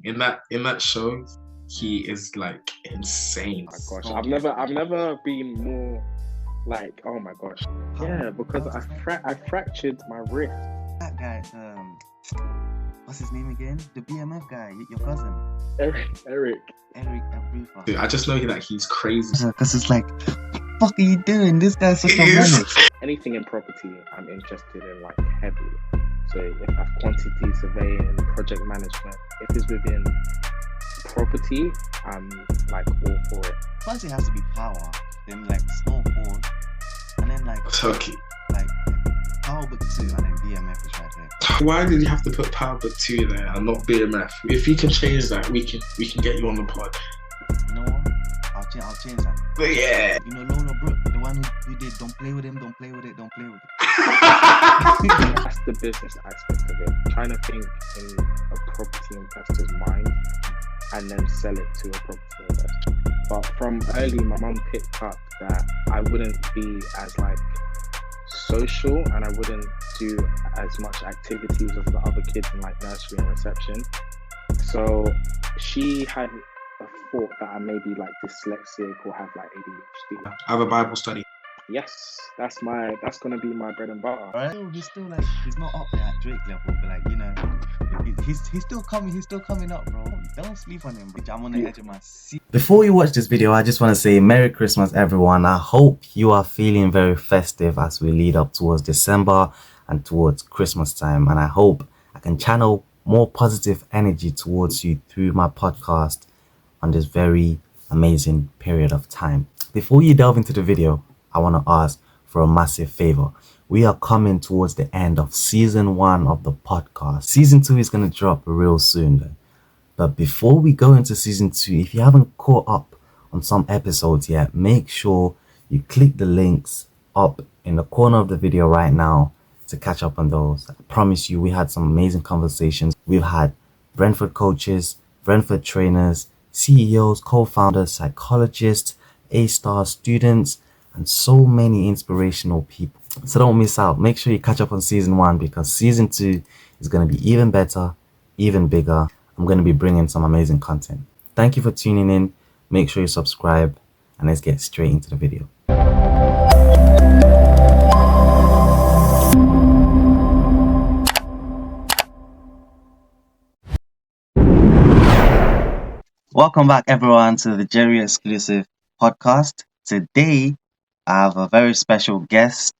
in that show, he is like insane. Oh my gosh, I've never been more like, oh my gosh. Yeah, because I fractured my wrist. That guy, what's his name again? The BMF guy, your cousin. Eric. Dude, I just know that he's crazy. Because it's like, what the fuck are you doing? This guy's such a menace. Anything in property, I'm interested in like heavily. So if that's quantity surveying, project management, if it's within property, I'm like all for it. First it has to be power, then like snowboard, and then like Turkey. Like power book 2, and then BMF is right there. Why did you have to put power book 2 there and not BMF? If you can change that, we can get you on the pod. You know what? I'll change that. But yeah. You know Lola Brooke, the one who did don't play with him, don't play with it. That's the business aspect of it. Trying to think in a property investor's mind and then sell it to a property investor. But from early, my mum picked up that I wouldn't be as like social and I wouldn't do as much activities as the other kids in like nursery and reception. So she had a thought that I may be like dyslexic or have like ADHD. I have a Bible study. Yes, that's gonna be my bread and butter. Right? He's still like, he's not up there at Drake level, but like, you know, he's still coming up, bro. Don't sleep on him, bitch. I'm on the edge of my seat. Before you watch this video, I just want to say Merry Christmas, everyone. I hope you are feeling very festive as we lead up towards December and towards Christmas time. And I hope I can channel more positive energy towards you through my podcast on this very amazing period of time. Before you delve into the video, I want to ask for a massive favor. We are coming towards the end of season 1 of the podcast. Season 2 is going to drop real soon though. But before we go into season 2, if you haven't caught up on some episodes yet, make sure you click the links up in the corner of the video right now to catch up on those. I promise you, we had some amazing conversations. We've had Brentford coaches, Brentford trainers, CEOs, co-founders, psychologists, A-star students, and so many inspirational people. So don't miss out. Make sure you catch up on season 1 because season 2 is going to be even better, even bigger. I'm going to be bringing some amazing content. Thank you for tuning in. Make sure you subscribe and let's get straight into the video. Welcome back everyone to the Jerry exclusive podcast. Today I have a very special guest.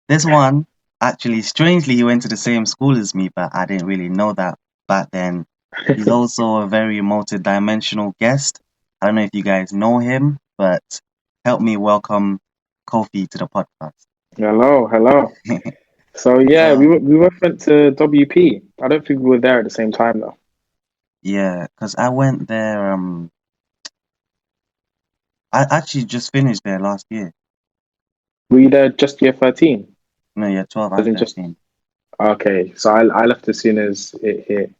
This one, actually, strangely, he went to the same school as me, but I didn't really know that back then. He's also a very multi-dimensional guest. I don't know if you guys know him, but help me welcome Kofi to the podcast. Hello. So yeah, we went to WP. I don't think we were there at the same time though. Yeah, because I went there. I actually just finished there last year. Were you there just year 13? No, year 12. I was 13. Okay, so I left as soon as it hit.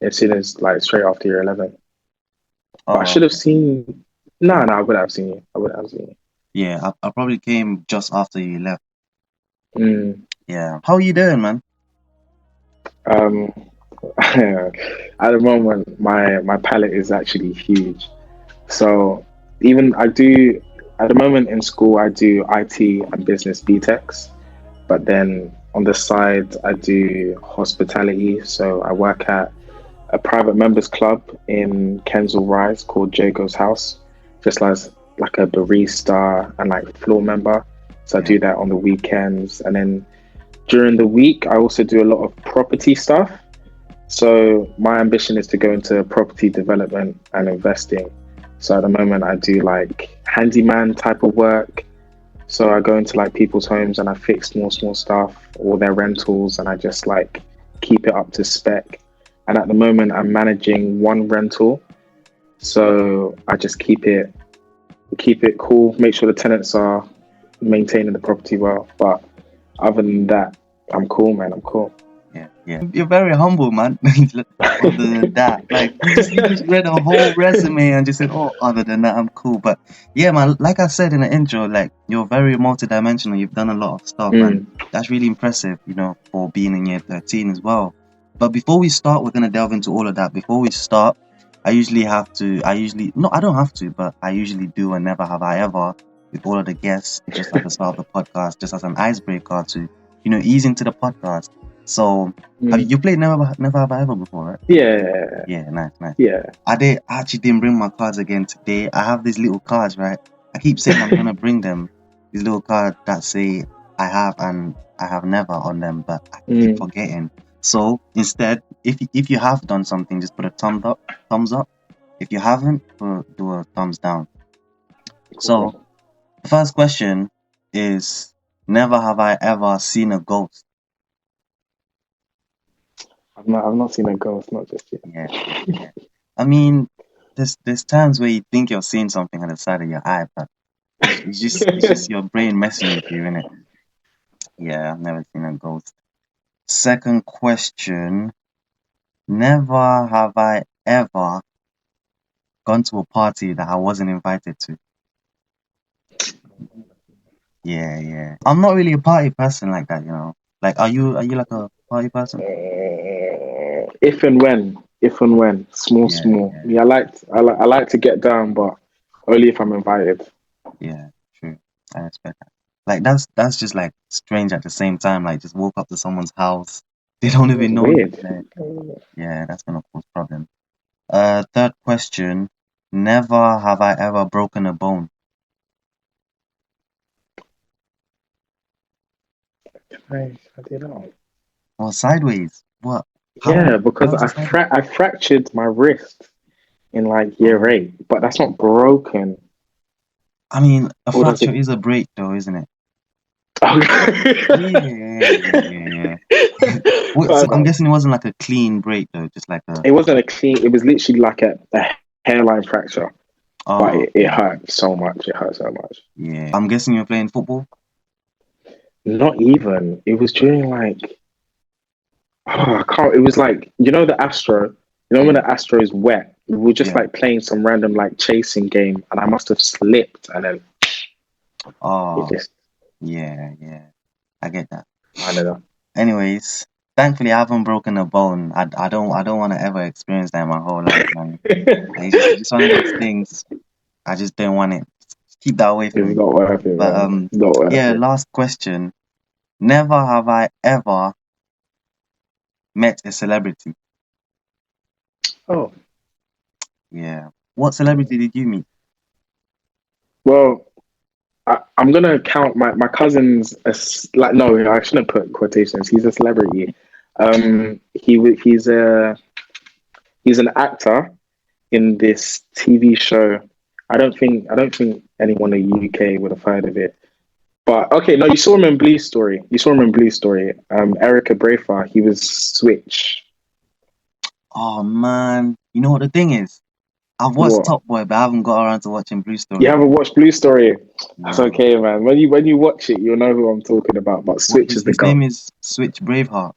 As soon as like straight after year 11. Oh, I should have seen. No, I would have seen you. Yeah, I probably came just after you left. Yeah. How are you doing, man? At the moment, my palette is actually huge. So even at the moment in school, I do IT and business BTECs, but then on the side, I do hospitality. So I work at a private members club in Kensal Rise called Jago's House, just as like a barista and like floor member. So I do that on the weekends, and then during the week I also do a lot of property stuff. So my ambition is to go into property development and investing. So at the moment I do like handyman type of work. So I go into like people's homes and I fix small stuff, all their rentals, and I just like keep it up to spec. And at the moment I'm managing one rental. So I just keep it cool, make sure the tenants are maintaining the property well. But other than that, I'm cool, man. I'm cool. Yeah. You're very humble, man. Other than that, like you just read a whole resume and just said, "Oh, other than that, I'm cool." But yeah, man, like I said in the intro, like you're very multidimensional. You've done a lot of stuff, and that's really impressive, you know, for being in year 13 as well. But before we start, we're gonna delve into all of that. Before we start, I usually have to. No, I don't have to, but I usually do and never have I ever with all of the guests, just at the start of the podcast, just as an icebreaker to, ease into the podcast. So, have you played Never Have I Ever before, right? Yeah. Yeah, nice. Yeah. I actually didn't bring my cards again today. I have these little cards, right? I keep saying I'm gonna bring them. These little cards that say I have and I have never on them, but I keep forgetting. So instead, if you have done something, just put a thumbs up. If you haven't, do a thumbs down. Cool. So the first question is: never have I ever seen a ghost. I've not seen a ghost, not just yet. Yeah. I mean, there's times where you think you're seeing something on the side of your eye, but it's just your brain messing with you, innit? Yeah, I've never seen a ghost. Second question: never have I ever gone to a party that I wasn't invited to. Yeah. I'm not really a party person like that, Like, are you like a party person? If and when, small. Yeah, I like to get down, but only if I'm invited. Yeah, true. I respect that. Like, that's just like strange at the same time. Like, just walk up to someone's house, they don't even know you. Weird. Yeah, that's gonna cause problems. Third question: never have I ever broken a bone. I don't know. Or sideways? What? Yeah, because how is it sideways? I fractured my wrist in like year 8, but that's not broken. I mean, a Or does fracture it? is a break, though, isn't it? Yeah. So I'm guessing it wasn't like a clean break, though, just like a. It wasn't a clean. It was literally like a hairline fracture, but it hurt so much. It hurt so much. Yeah, I'm guessing you're playing football. Not even. It was during like. Oh, I can't. It was like the Astro. When the Astro is wet, we were just like playing some random like chasing game, and I must have slipped, and then. Oh. It just. Yeah. I get that. I don't know. Anyways, thankfully I haven't broken a bone. I don't want to ever experience that in my whole life, man. It's just one of those things. I just don't want it. Keep that away from me. It's not worth it, But man. Not worth it. Last question. Never have I ever met a celebrity. Oh. Yeah. What celebrity did you meet? Well, I'm gonna count my cousin's as like no, I shouldn't put quotations. He's a celebrity. He's an actor in this TV show. I don't think anyone in the UK would have heard of it. But okay, no, you saw him in Blue Story. Eric Abrafa, he was Switch. Oh man, you know what the thing is? I've watched Top Boy, but I haven't got around to watching Blue Story. You haven't watched Blue Story? That's okay, man. When you watch it, you'll know who I'm talking about. But Switch is the guy. His name is Switch Braveheart.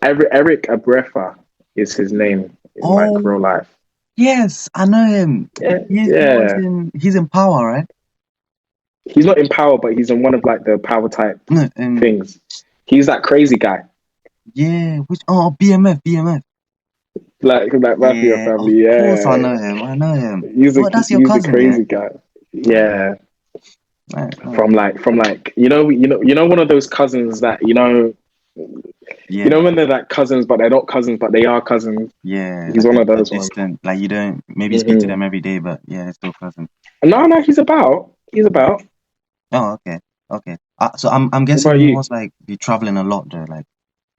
Eric Abrafa is his name in like real life. Yes, I know him. Yeah. He's in Power, right? He's not in Power, but he's in one of like the Power type things. He's that crazy guy. Yeah, BMF. Like Mafia Family, Of course I know him. That's your cousin, a crazy guy. Yeah. Right. From like one of those cousins that when they're like cousins but they're not cousins but they are cousins. Yeah. He's one of those ones. Like you don't maybe speak to them every day, but yeah, they're still cousins. No, he's about. Oh, okay. So I'm guessing he must like be traveling a lot though, like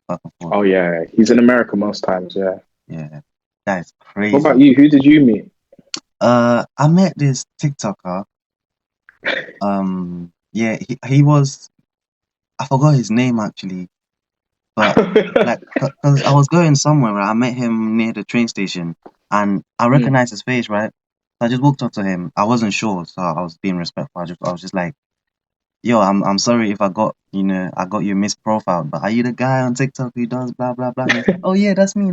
back and forth. Oh yeah, he's in America most times. Yeah. Yeah, that is crazy. What about you? Who did you meet? I met this TikToker. Yeah, he was. I forgot his name actually, but like, cause I was going somewhere, right? I met him near the train station, and I recognized his face, right? So I just walked up to him. I wasn't sure, so I was being respectful. I was just like, "Yo, I'm sorry if I got you misprofiled, but are you the guy on TikTok who does blah blah blah?" Like, oh yeah, that's me.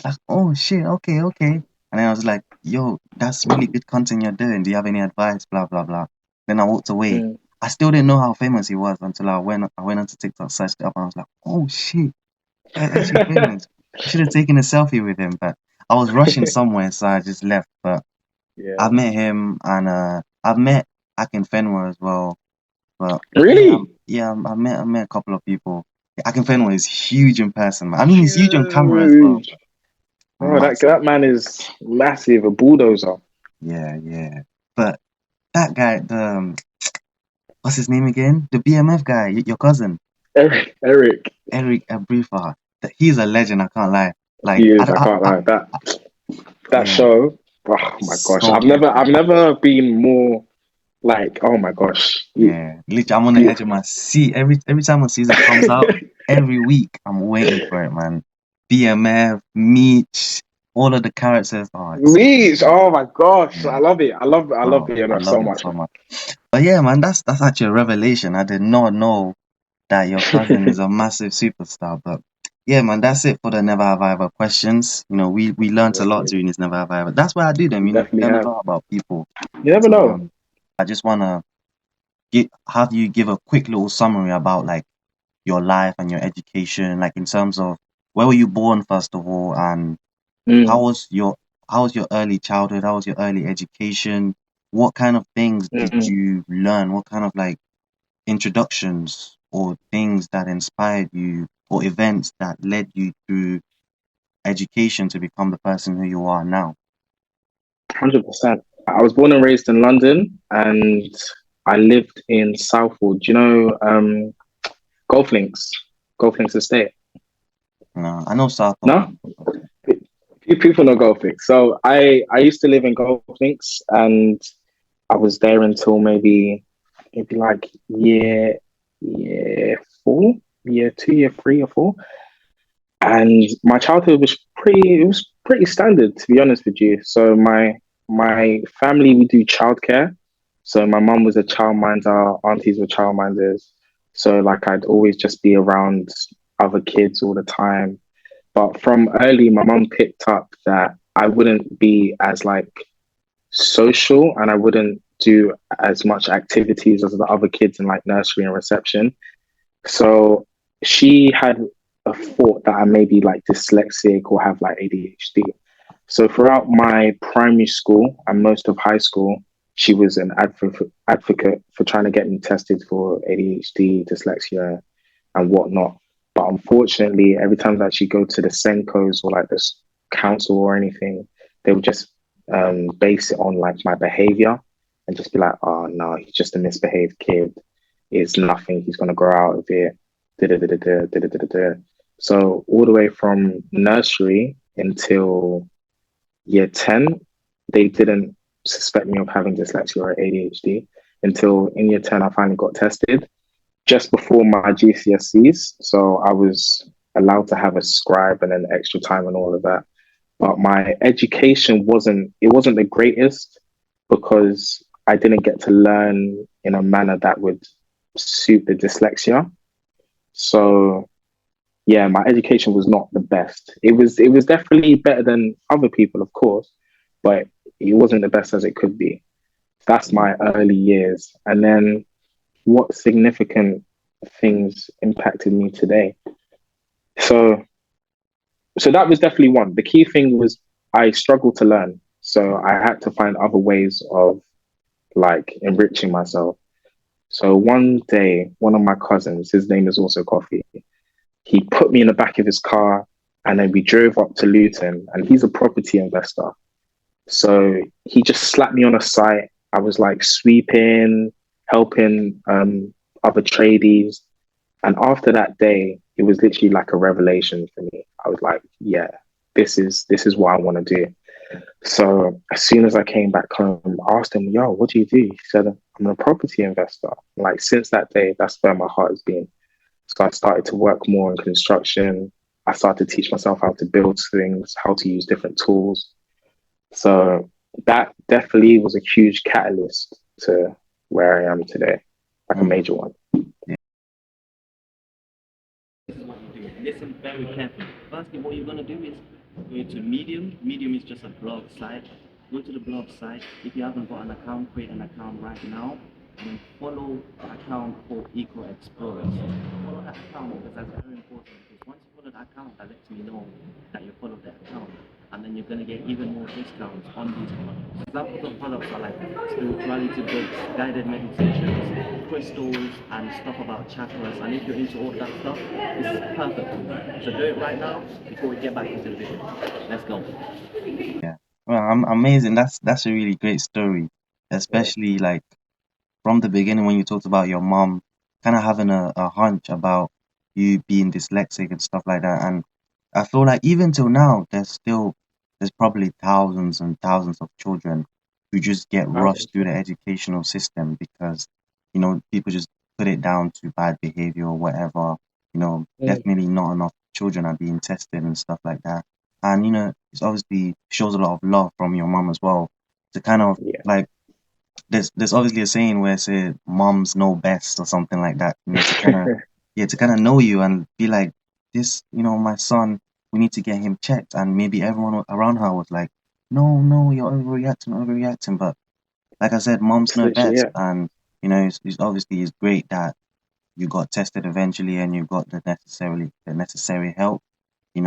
Like, oh shit, okay. And then I was like, yo, that's really good content you're doing. Do you have any advice? Blah blah blah. Then I walked away. I still didn't know how famous he was until I went onto TikTok, searched it up, and I was like, oh shit, that's actually famous. I should have taken a selfie with him, but I was rushing somewhere, so I just left. But Yeah. I've met him, and I've met Akinfenwa as well. But Really? I met a couple of people. Akinfenwa is huge in person, man. I mean, he's huge on camera as well. Huge. Oh, that man is massive, a bulldozer. Yeah. But that guy, the what's his name again? The BMF guy, your cousin. Eric. Eric Abrifa. He's a legend, I can't lie. Like, He is, I can't lie. That yeah, show, oh my gosh. so I've never been more like, oh my gosh. yeah. Literally, I'm on the edge of my seat. Every time a season comes out, every week, I'm waiting for it, man. BMF, Meech, all of the characters. Meech, oh my gosh. Yeah, I love it. I love bro, I BMF so love it much. so much. But yeah, man, that's actually a revelation. I did not know that your cousin is a massive superstar. But yeah, man, that's it for the Never Have I Ever questions. You know, we learned a lot during this Never Have I Ever. That's why I do them. We You know, you definitely learn a have. lot about people. You never So know. I just wanna have you give a quick little summary about like your life and your education, like in terms of where were you born first of all, and how Mm, was your early childhood, how was your early education, what kind of things did mm. you learn, what kind of like introductions or things that inspired you or events that led you through education to become the person who you are now. 100%. I was born and raised in London, and I lived in Southwood. Do you know Golf Links? Golf Links Estate? No, I know South. No? Few people know Golf Links. So I used to live in Golf Links, and I was there until maybe like year four, year two, year three or four. And my childhood was pretty standard, to be honest with you. So my family, we do childcare. So my mum was a childminder, aunties were childminders. So like I'd always just be around other kids all the time. But from early, my mum picked up that I wouldn't be as like social, and I wouldn't do as much activities as the other kids in like nursery and reception. So she had a thought that I may be like dyslexic or have like ADHD. So throughout my primary school and most of high school, she was an advocate for trying to get me tested for ADHD, dyslexia, and whatnot. But unfortunately, every time that she go to the Senkos or like this council or anything, they would just base it on like my behavior and just be like, oh no, he's just a misbehaved kid. It's nothing. He's gonna grow out of it. Da-da-da-da-da, da-da-da-da-da. So all the way from nursery until year 10, they didn't suspect me of having dyslexia or ADHD until in year 10, I finally got tested just before my GCSEs. So I was allowed to have a scribe and then extra time and all of that. But my education wasn't the greatest because I didn't get to learn in a manner that would suit the dyslexia. So yeah, my education was not the best. It was definitely better than other people, of course, but it wasn't the best as it could be. That's my early years. And then what significant things impacted me today? So that was definitely one. The key thing was I struggled to learn. So I had to find other ways of like enriching myself. So one day, one of my cousins, his name is also Kofi, he put me in the back of his car and then we drove up to Luton, and he's a property investor. So he just slapped me on a site. I was like sweeping, helping other tradies. And after that day, it was literally like a revelation for me. I was like, yeah, this is what I want to do. So as soon as I came back home, I asked him, yo, what do you do? He said, I'm a property investor. Like since that day, that's where my heart has been. So I started to work more in construction. I started to teach myself how to build things, how to use different tools. So that definitely was a huge catalyst to where I am today, like a major one. This is what you do. Listen very carefully. Firstly, what you're going to do is go to Medium. Medium is just a blog site. Go to the blog site. If you haven't got an account, create an account right now. And then follow the account called Eco Explorers. Follow that account because that's very important. Because once you follow that account, that lets me know that you follow that account. and then you're going to get even more discounts on these products. Examples of products are like spirituality books, guided meditations, crystals, and stuff about chakras. And if you're into all that stuff, this is perfect for you. So do it right now before we get back into the video. Let's go. Yeah, well, I'm amazing. That's a really great story, especially like from the beginning when you talked about your mom kind of having a hunch about you being dyslexic and stuff like that. And I feel like even till now, there's probably thousands and thousands of children who just get rushed through the educational system because, people just put it down to bad behavior or whatever. Definitely not enough children are being tested and stuff like that. And, it's obviously shows a lot of love from your mom as well to kind of like there's obviously a saying where it says moms know best or something like that. To kind of know you and be like, this, my son, we need to get him checked. And maybe everyone around her was like, no, you're overreacting. But like I said, moms know best. And, it's great that you got tested eventually and you got the necessary help. A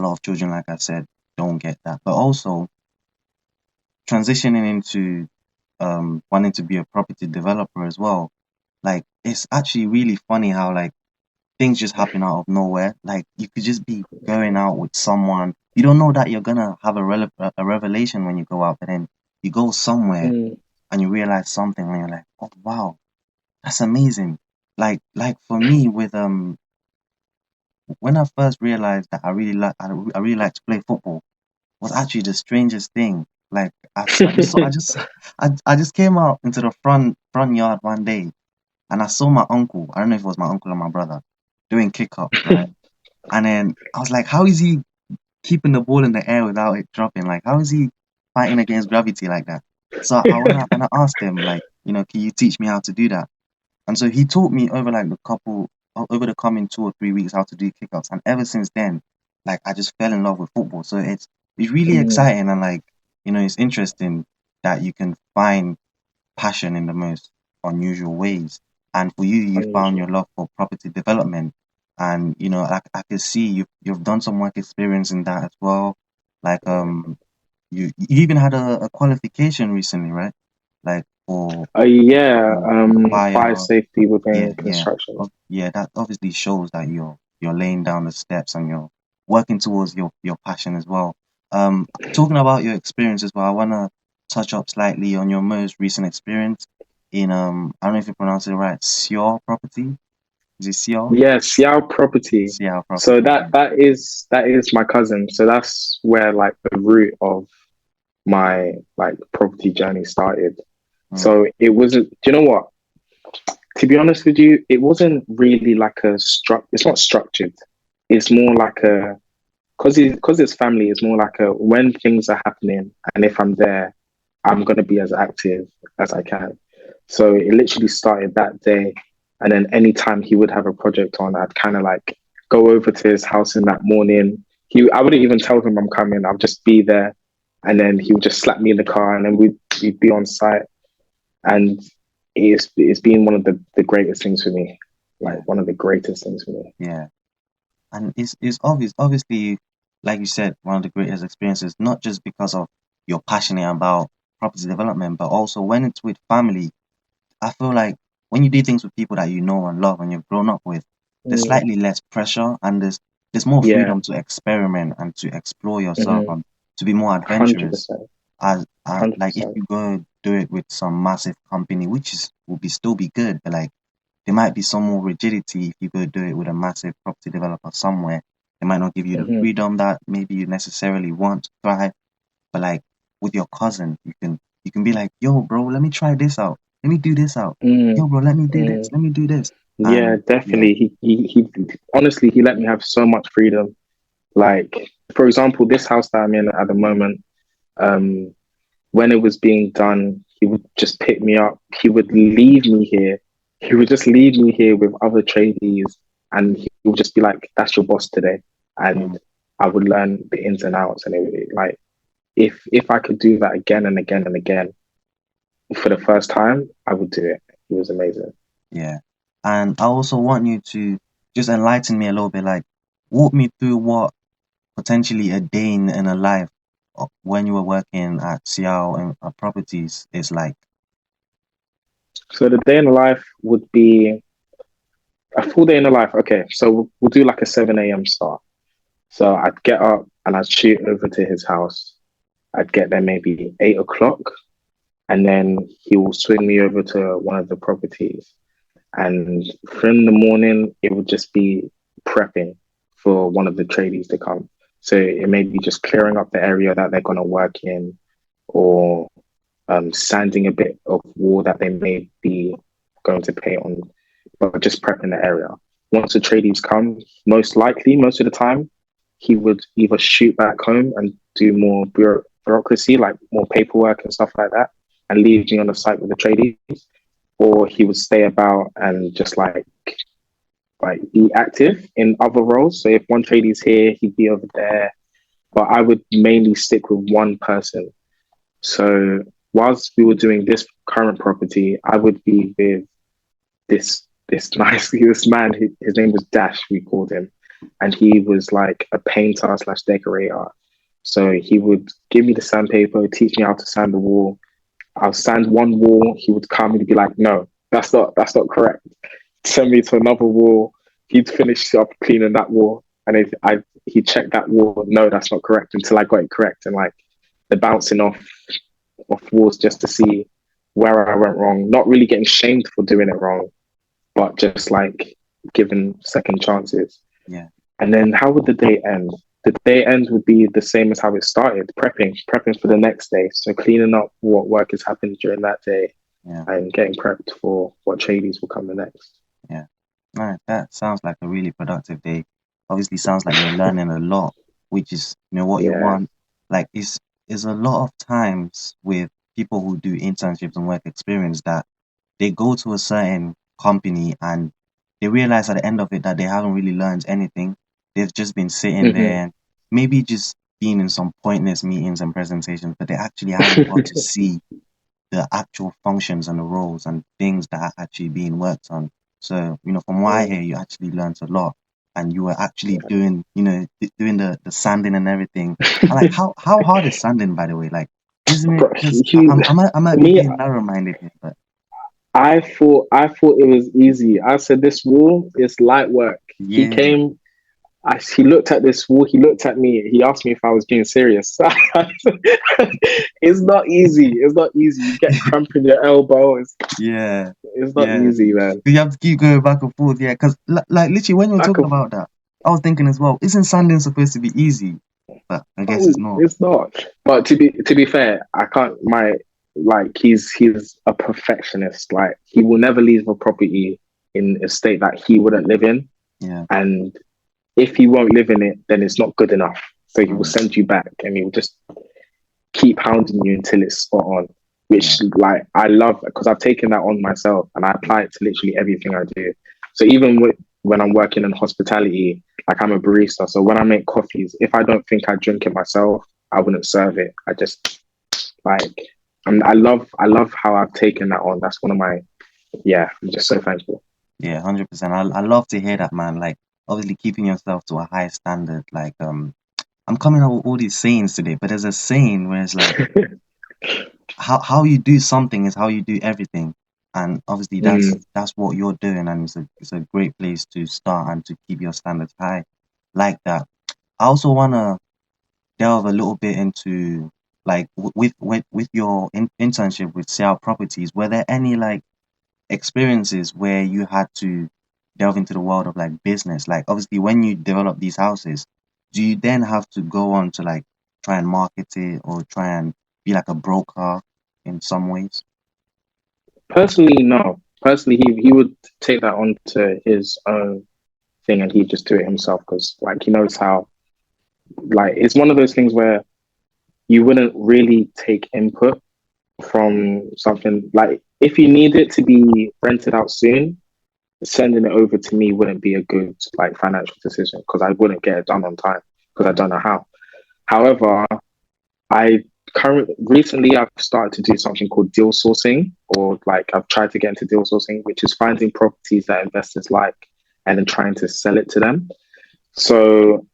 lot of children, like I said, don't get that. But also transitioning into wanting to be a property developer as well. Like, it's actually really funny how like things just happen out of nowhere. Like, you could just be going out with someone, you don't know that you're gonna have a revelation when you go out, but then you go somewhere and you realize something and you're like, oh wow, that's amazing. Like for me with when I first realized that I really like to play football was actually the strangest thing. Like I just came out into the front yard one day and I saw my uncle. I don't know if it was my uncle or my brother doing kick up, right? And then I was like, how is he keeping the ball in the air without it dropping? Like, how is he fighting against gravity like that? So when I asked him, like, can you teach me how to do that? And so he taught me over the coming 2 or 3 weeks how to do kick-ups. And ever since then, like I just fell in love with football. So it's really exciting and like, it's interesting that you can find passion in the most unusual ways. And for you found your love for property development. And like I can see you've done some work experience in that as well. Like you even had a qualification recently, right? Like for fire safety within construction. That obviously shows that you're laying down the steps and you're working towards your passion as well. Talking about your experience as well, I wanna touch up slightly on your most recent experience in I don't know if you pronounce it right, Sior property. Is it Sior? Yeah, Xiao property. Sior property. So that is my cousin. So that's where like the root of my like property journey started. So it wasn't, do you know what? To be honest with you, it wasn't really like it's not structured. It's more like because it's family, it's more like when things are happening and if I'm there, I'm going to be as active as I can. So it literally started that day. And then anytime he would have a project on, I'd kind of like go over to his house in that morning. I wouldn't even tell him I'm coming. I'll just be there. And then he would just slap me in the car and then we'd be on site. And it's been one of the greatest things for me, like one of the greatest things for me. Yeah, and it's obviously, like you said, one of the greatest experiences, not just because of you're passionate about property development, but also when it's with family. I feel like when you do things with people that you know and love and you've grown up with, there's slightly less pressure and there's more freedom to experiment and to explore yourself and to be more adventurous. 100%. Like if you go do it with some massive company, which will still be good, but like there might be some more rigidity if you go do it with a massive property developer somewhere. They might not give you the freedom that maybe you necessarily want to thrive. But like with your cousin, you can be like, yo, bro, let me try this out. Let me do this out. Yo, bro, let me do this. Let me do this. Yeah, definitely. He honestly, he let me have so much freedom. Like, for example, this house that I'm in at the moment, when it was being done, he would just pick me up. He would leave me here. He would just leave me here with other tradies, and he would just be like, "That's your boss today," and I would learn the ins and outs. And like, if I could do that again and again and again for the first time, I would do it. It was amazing. Yeah, and I also want you to just enlighten me a little bit. Like, walk me through what potentially a day in a life when you were working at Seattle and properties is like? So the day in the life would be a full day in the life. Okay, so we'll do like a 7 a.m. start. So I'd get up and I'd shoot over to his house. I'd get there maybe 8 o'clock, and then he will swing me over to one of the properties. And from the morning, it would just be prepping for one of the tradies to come. So it may be just clearing up the area that they're going to work in, or sanding a bit of wall that they may be going to paint on, but just prepping the area. Once the tradies come, most likely, most of the time, he would either shoot back home and do more bureaucracy, like more paperwork and stuff like that, and leave me on the site with the tradies, or he would stay about and just like be active in other roles. So if one tradie's here, he'd be over there. But I would mainly stick with one person. So whilst we were doing this current property, I would be with this man. His name was Dash, we called him, and he was like a painter slash decorator. So he would give me the sandpaper, teach me how to sand the wall. I'll sand one wall. He would come and be like, "No, that's not correct." Send me to another wall. He'd finish up cleaning that wall, and he'd check that wall. No, that's not correct, until I got it correct, and like the bouncing off walls just to see where I went wrong. Not really getting shamed for doing it wrong, but just like given second chances. Yeah. And then how would the day end? The day end would be the same as how it started, prepping for the next day. So cleaning up what work has happened during that day, Yeah. and getting prepped for what tradies will come the next. Yeah. Right. That sounds like a really productive day. Obviously sounds like you're learning a lot, which is, what you Yeah. want. Like is a lot of times with people who do internships and work experience that they go to a certain company and they realize at the end of it that they haven't really learned anything. They've just been sitting there and maybe just being in some pointless meetings and presentations, but they actually haven't got to see the actual functions and the roles and things that are actually being worked on. So, from what I hear, you actually learned a lot, and you were actually doing, doing the sanding and everything. And like, how hard is sanding, by the way? Like, isn't it? Because I might be being narrow-minded here, but I thought it was easy. I said this wall is light work. yeah. He came. He looked at this wall. He looked at me. He asked me if I was being serious. It's not easy. It's not easy. You get cramp in your elbow. It's not easy, man. You have to keep going back and forth. Yeah, because like literally when you were talking about that, I was thinking as well. Isn't sanding supposed to be easy? But I guess it's not. It's not. But to be fair, I can't. He's a perfectionist. Like, he will never leave a property in a state that he wouldn't live in. Yeah. And if he won't live in it, then it's not good enough. So he will send you back, and he will just keep hounding you until it's spot on. Which I love, because I've taken that on myself and I apply it to literally everything I do. So even when I'm working in hospitality, like, I'm a barista. So when I make coffees, if I don't think I drink it myself, I wouldn't serve it. I just I love how I've taken that on. That's one of my, I'm just so thankful. Yeah, 100%. I love to hear that, man. Like, obviously keeping yourself to a high standard. Like, I'm coming up with all these sayings today, but there's a saying where it's like, how you do something is how you do everything. And obviously that's what you're doing, and it's a great place to start and to keep your standards high like that. I also want to delve a little bit into, like, with your internship with Seattle Properties. Were there any like experiences where you had to delve into the world of like business? Like, obviously when you develop these houses, do you then have to go on to like try and market it or try and be like a broker in some ways? Personally, no. Personally, he would take that on to his own thing, and he'd just do it himself, because like, he knows how. Like, it's one of those things where you wouldn't really take input from something. Like, if you need it to be rented out soon, sending it over to me wouldn't be a good like financial decision, because I wouldn't get it done on time, because I don't know how. However, recently I've started to do something called deal sourcing, or like, I've tried to get into deal sourcing, which is finding properties that investors like and then trying to sell it to them. So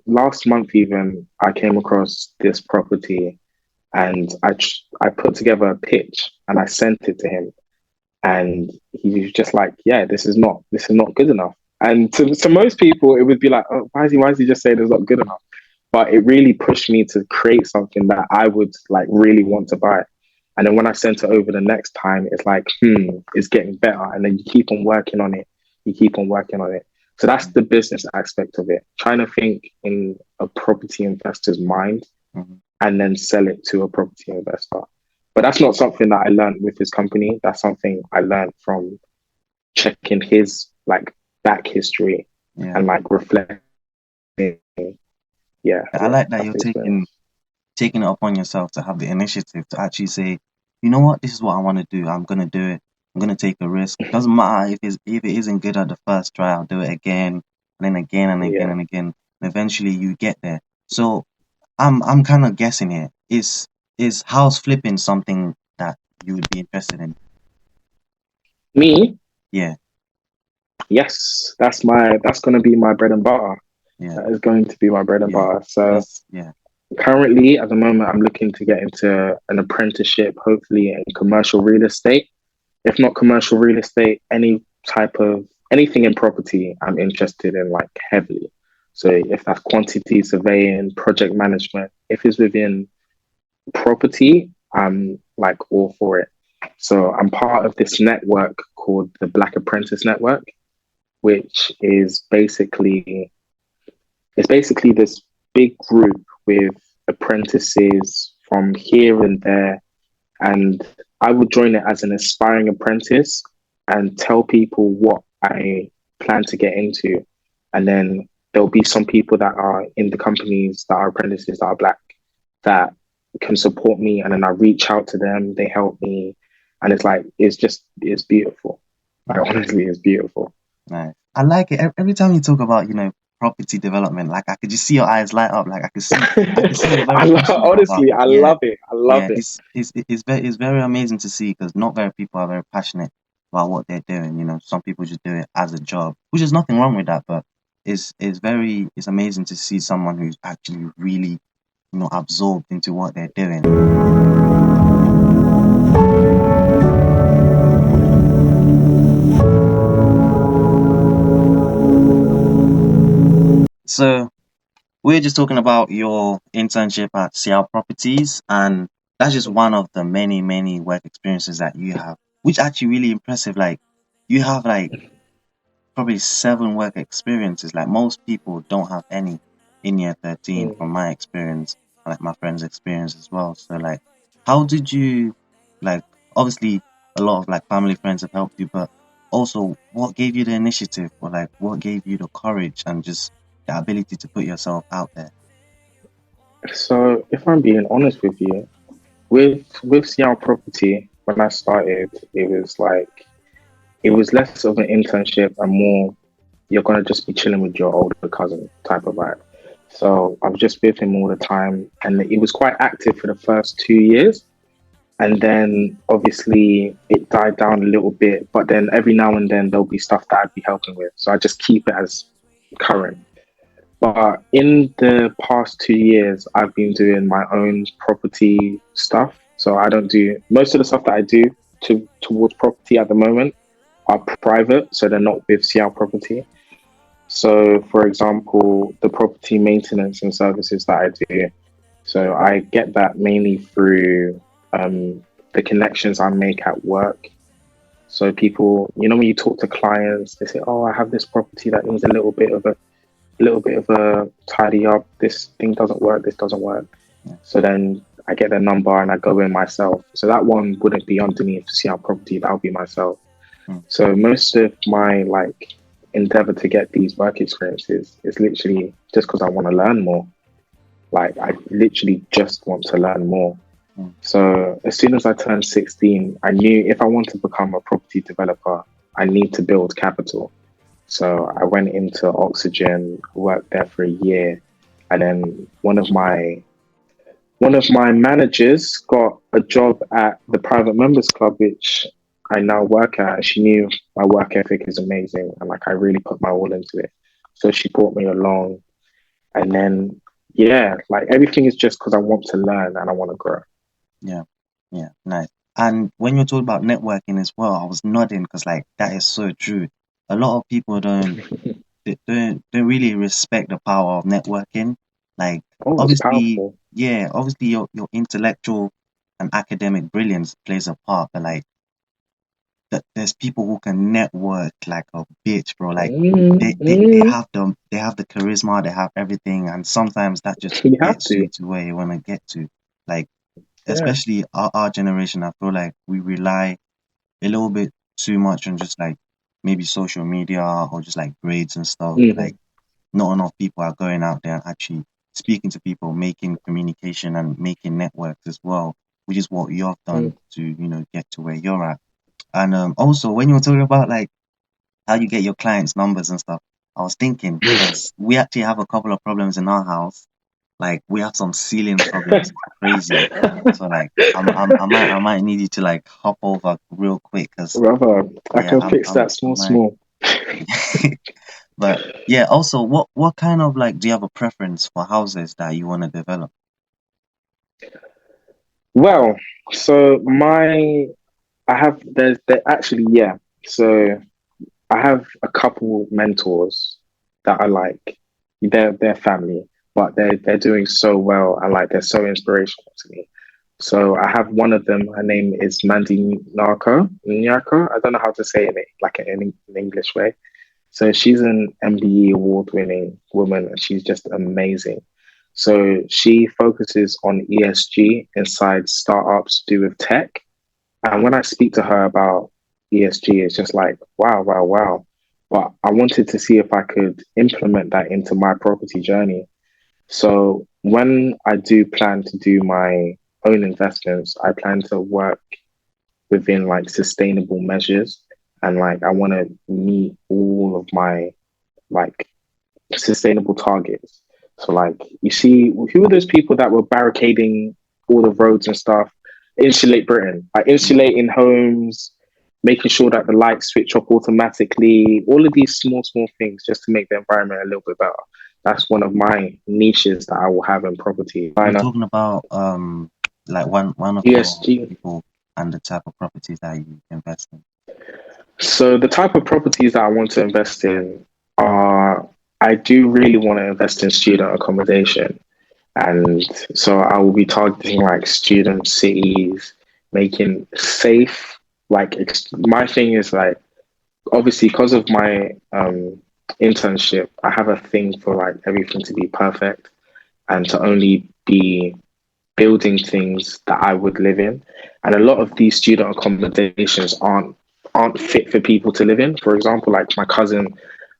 last month even I came across this property, and I put together a pitch and I sent it to him, and he was just like, yeah, this is not good enough. And to most people it would be like, oh, why is he just saying it's not good enough? But it really pushed me to create something that I would like really want to buy. And then when I sent it over the next time, it's like, it's getting better. And then you keep on working on it. You keep on working on it. So that's the business aspect of it. Trying to think in a property investor's mind Mm-hmm. and then sell it to a property investor. But that's not something that I learned with his company. That's something I learned from checking his like back history Yeah. and like reflecting. Yeah, I like that that's you're the experience. taking it upon yourself to have the initiative to actually say, you know what, this is what I want to do. I'm gonna do it. I'm gonna take a risk. Doesn't matter if it isn't good at the first try. I'll do it again and then again and again Yeah. and again. And eventually you get there. So I'm kind of guessing here. Is house flipping something that you would be interested in? Me, Yeah, yes, that's gonna be my bread and butter. yeah, That is going to be my bread and yeah. butter. So Because yeah, currently, at the moment, I'm looking to get into an apprenticeship, hopefully in commercial real estate. If not commercial real estate, any type of anything in property, I'm interested in like heavily. So if that's quantity surveying, project management, if it's within property, I'm like all for it. So I'm part of this network called the Black Apprentice Network, which is basically this big group with apprentices from here and there. And I would join it as an aspiring apprentice and tell people what I plan to get into. And then there'll be some people that are in the companies that are apprentices that are black that can support me. And then I reach out to them, they help me. And it's like, it's beautiful. Like, honestly, it's beautiful. nice. I like it. Every time you talk about, property development, like I could just see your eyes light up. Like I can see you're very passionate about Honestly, it. I Yeah, love it. I love yeah. it. It's very amazing to see because not very people are very passionate about what they're doing. Some people just do it as a job, which is nothing wrong with that. But it's amazing to see someone who's actually really, absorbed into what they're doing. So we're just talking about your internship at CL Properties, and that's just one of the many, many work experiences that you have, which actually really impressive. Like you have like probably 7 work experiences. Like most people don't have any in year 13 Mm. from my experience, and like my friends' experience as well. So like how did you like obviously a lot of like family friends have helped you, but also what gave you the initiative or like what gave you the courage and just the ability to put yourself out there? So, if I'm being honest with you, with Seattle Property, when I started, it was less of an internship and more you're gonna just be chilling with your older cousin type of vibe. So I was just with him all the time, and it was quite active for the first 2 years, and then obviously it died down a little bit. But then every now and then there'll be stuff that I'd be helping with, so I just keep it as current. But in the past 2 years, I've been doing my own property stuff. So I don't do most of the stuff that I do towards property at the moment are private, so they're not with CL Property. So, for example, the property maintenance and services that I do, so I get that mainly through the connections I make at work. So people, when you talk to clients, they say, "Oh, I have this property that needs a little bit of a tidy up. This thing doesn't work. This doesn't work." Yeah. So then I get the number and I go in myself. So that one wouldn't be underneath CR Property. That would be myself. Mm. So most of my like endeavor to get these work experiences is literally just because I want to learn more. Like I literally just want to learn more. Mm. So as soon as I turned 16, I knew if I want to become a property developer, I need to build capital. So I went into Oxygen, worked there for a year, and then one of my managers got a job at the private members club, which I now work at. She knew my work ethic is amazing and like I really put my all into it. So she brought me along. And then, yeah, like everything is just because I want to learn and I want to grow. Yeah, yeah, nice. And when you're talking about networking as well, I was nodding because like that is so true. A lot of people don't really respect the power of networking. Like Oh, it's obviously, powerful. yeah, obviously your intellectual and academic brilliance plays a part, but like there's people who can network like a bitch, bro. Like they Mm-hmm. have the charisma, they have everything, and sometimes that just You have gets you to. to where you want to get to. Like Yeah. especially our generation, I feel like we rely a little bit too much on just like maybe social media or just like grades and stuff. Like Hmm. not enough people are going out there and actually speaking to people, making communication and making networks as well, which is what you've done to, get to where you're at. And also when you were talking about like how you get your clients' numbers and stuff, I was thinking because we actually have a couple of problems in our house. Like we have some ceiling problems, crazy. So like I might need you to like hop over real quick because Brother, I yeah, can fix that I small, might. small. But yeah, also what kind of like do you have a preference for houses that you want to develop? Well, so I have, there actually, yeah. So I have a couple mentors that I like. They're family, but they're doing so well and like they're so inspirational to me. So I have one of them. Her name is Mandy Narco. Nyako. I don't know how to say it like in English way. So she's an MBE award-winning woman, and she's just amazing. So she focuses on ESG inside startups to do with tech. And when I speak to her about ESG, it's just like, wow, wow, wow. But I wanted to see if I could implement that into my property journey. So when I do plan to do my own investments, I plan to work within like sustainable measures. And like I want to meet all of my like sustainable targets. So like you see, who are those people that were barricading all the roads and stuff? Insulate Britain, like insulating homes, making sure that the lights switch off automatically. All of these small, small things just to make the environment a little bit better. That's one of my niches that I will have in property. You're China, talking about like one of your ESG. people and the type of properties that you invest in. So the type of properties that I want to invest in are, I do really want to invest in student accommodation. And so I will be targeting like student cities, making safe. Like my thing is like obviously because of my internship, I have a thing for like everything to be perfect and to only be building things that I would live in. And a lot of these student accommodations aren't fit for people to live in. For example, like my cousin,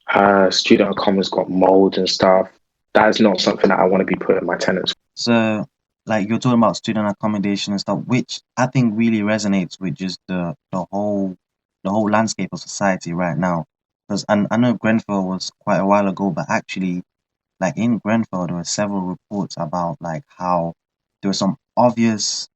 her student accommodation's got mold and stuff. That is not something that I want to be putting my tenants. So like you're talking about student accommodation and stuff, which I think really resonates with just the whole landscape of society right now. Because I know Grenfell was quite a while ago, but actually like in Grenfell, there were several reports about like how there was some obvious,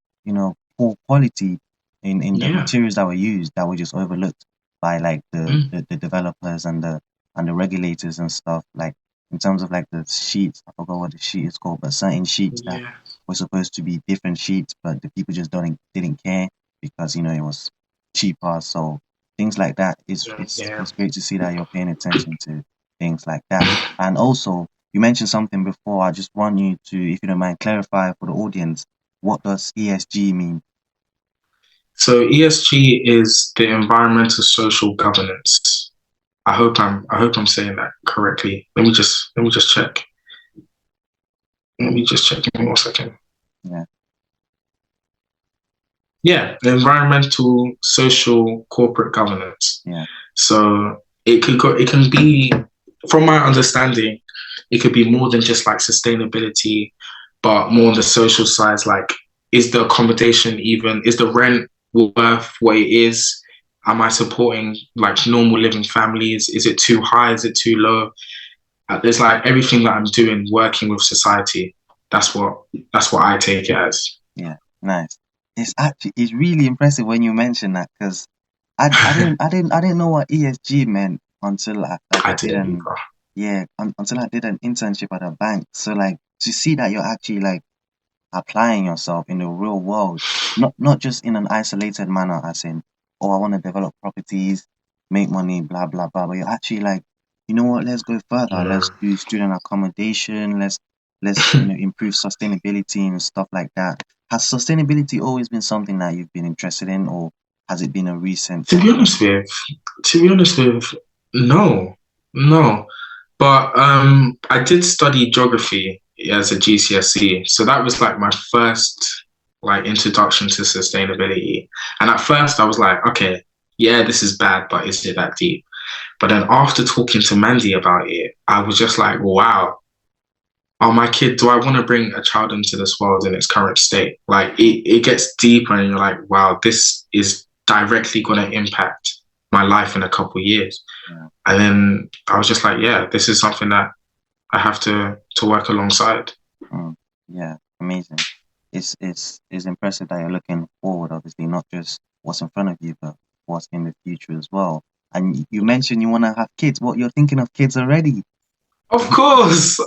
poor quality in the Yeah. materials that were used that were just overlooked by like the, Mm. the, the developers and the regulators and stuff. Like in terms of like the sheets, I forgot what the sheet is called, but certain sheets that Yeah. were supposed to be different sheets, but the people just didn't care because it was cheaper. So things like that is it's Yeah. it's great to see that you're paying attention to things like that. And also you mentioned something before. I just want you to, if you don't mind, clarify for the audience, what does ESG mean? So ESG is the environmental social governance. I hope I'm saying that correctly. Let me just check. Let me just check. Give me 1 second. Yeah. Yeah, environmental, social, corporate governance. Yeah. So it can be, from my understanding, it could be more than just like sustainability, but more on the social side. Like, is the accommodation even, is the rent worth what it is? Am I supporting like normal living families? Is it too high? Is it too low? There's like everything that I'm doing working with society. That's what I take it as. Yeah. Nice. It's really impressive when you mention that because I didn't know what ESG meant until I I did didn't an either. yeah, until I did an internship at a bank. So like to see that you're actually like applying yourself in the real world, not just in an isolated manner, as in, oh, I want to develop properties, make money, blah blah blah. But you're actually like, you know what? Let's go further. Let's do student accommodation. Let's improve sustainability and stuff like that. Has sustainability always been something that you've been interested in, or has it been a recent To thing? be honest with, no, no. But I did study geography as a GCSE, so that was like my first like introduction to sustainability. And at first, I was like, okay, yeah, this is bad, but is it that deep? But then after talking to Mandy about it, I was just like, wow, oh my kid, do I want to bring a child into this world in its current state? Like it gets deeper and you're like, wow, this is directly going to impact my life in a couple of years. Yeah. And then I was just like, yeah, this is something that I have to work alongside. Yeah, amazing. It's impressive that you're looking forward, obviously, not just what's in front of you, but what's in the future as well. And you mentioned you want to have kids. What, you're thinking of kids already? Of course.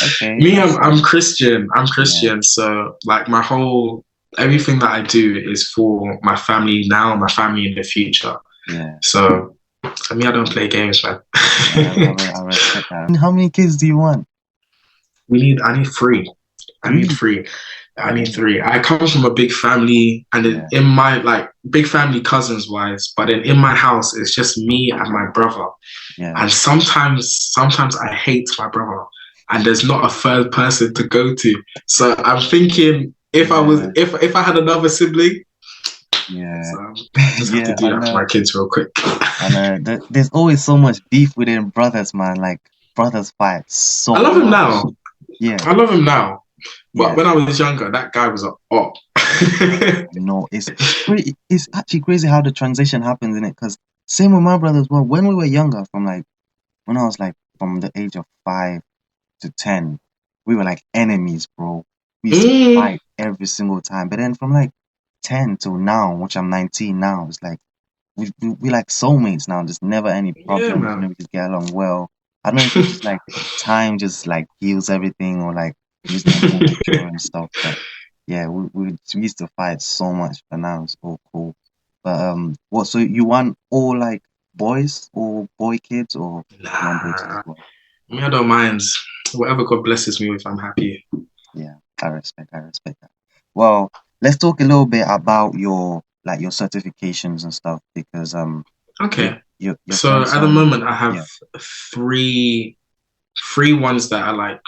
Okay, Me, that's I'm Christian. I'm yeah, Christian. So like my whole everything that I do is for my family now, my family in the future. yeah. So I mean, I don't play games, man. I respect that. How many kids do you want? I need three. I need Three. three. I need Wow. three. I come from a big family, and Yeah, in my like big family cousins wise, but then in my house it's just me and my brother. yeah, And sometimes I hate my brother, and there's not a third person to go to. So I'm thinking if I was yeah, if I had another sibling, yeah. so I just have to Yeah, do I that for know. my kids real quick. I know. There's always so much beef within brothers, man. Like brothers fight so I love him much. now. Yeah, I love him now. But yeah. when I was younger, that guy was a op. No, it's actually crazy how the transition happens in it. Because same with my brother as well. When we were younger, from like when I was like from the age of 5 to 10, we were like enemies, bro. We used to Mm, fight every single time. But then from like 10 till now, which I'm 19 now, it's like we like soulmates now. There's never any yeah, problems. You know, man. we just get along well. I don't know if it's just like time just like heals everything, or like we're just getting more mature and stuff. But yeah, we used to fight so much, but now it's all cool. But what? So you want all like boys, or boy kids, or you want daughters as Nah, well? me, I don't mind. Whatever God blesses me with, I'm happy. Yeah, I respect that. Well, let's talk a little bit about your like your certifications and stuff, because Okay. you've So done at the some. moment, I have Yeah, three three ones that are like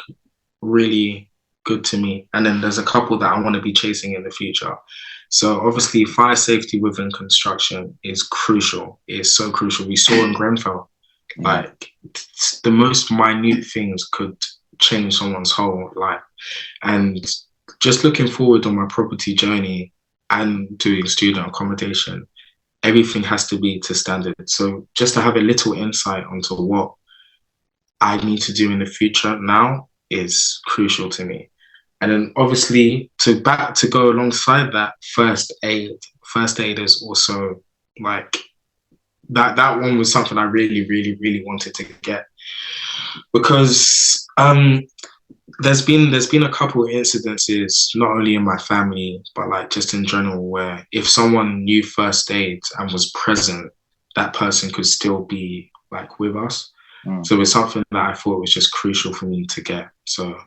really good to me, and then there's a couple that I want to be chasing in the future. So obviously, fire safety within construction is crucial. It's so crucial. We saw in Grenfell, yeah, like the most minute things could change someone's whole life. And just looking forward on my property journey and doing student accommodation, everything has to be to standard. So just to have a little insight onto what I need to do in the future now is crucial to me. And then obviously to go alongside that, first aid. First aid is also like that one was something I really, really, really wanted to get because there's been a couple of incidences, not only in my family, but like just in general, where if someone knew first aid and was present, that person could still be like with us. mm, So it's something that I thought was just crucial for me to get. So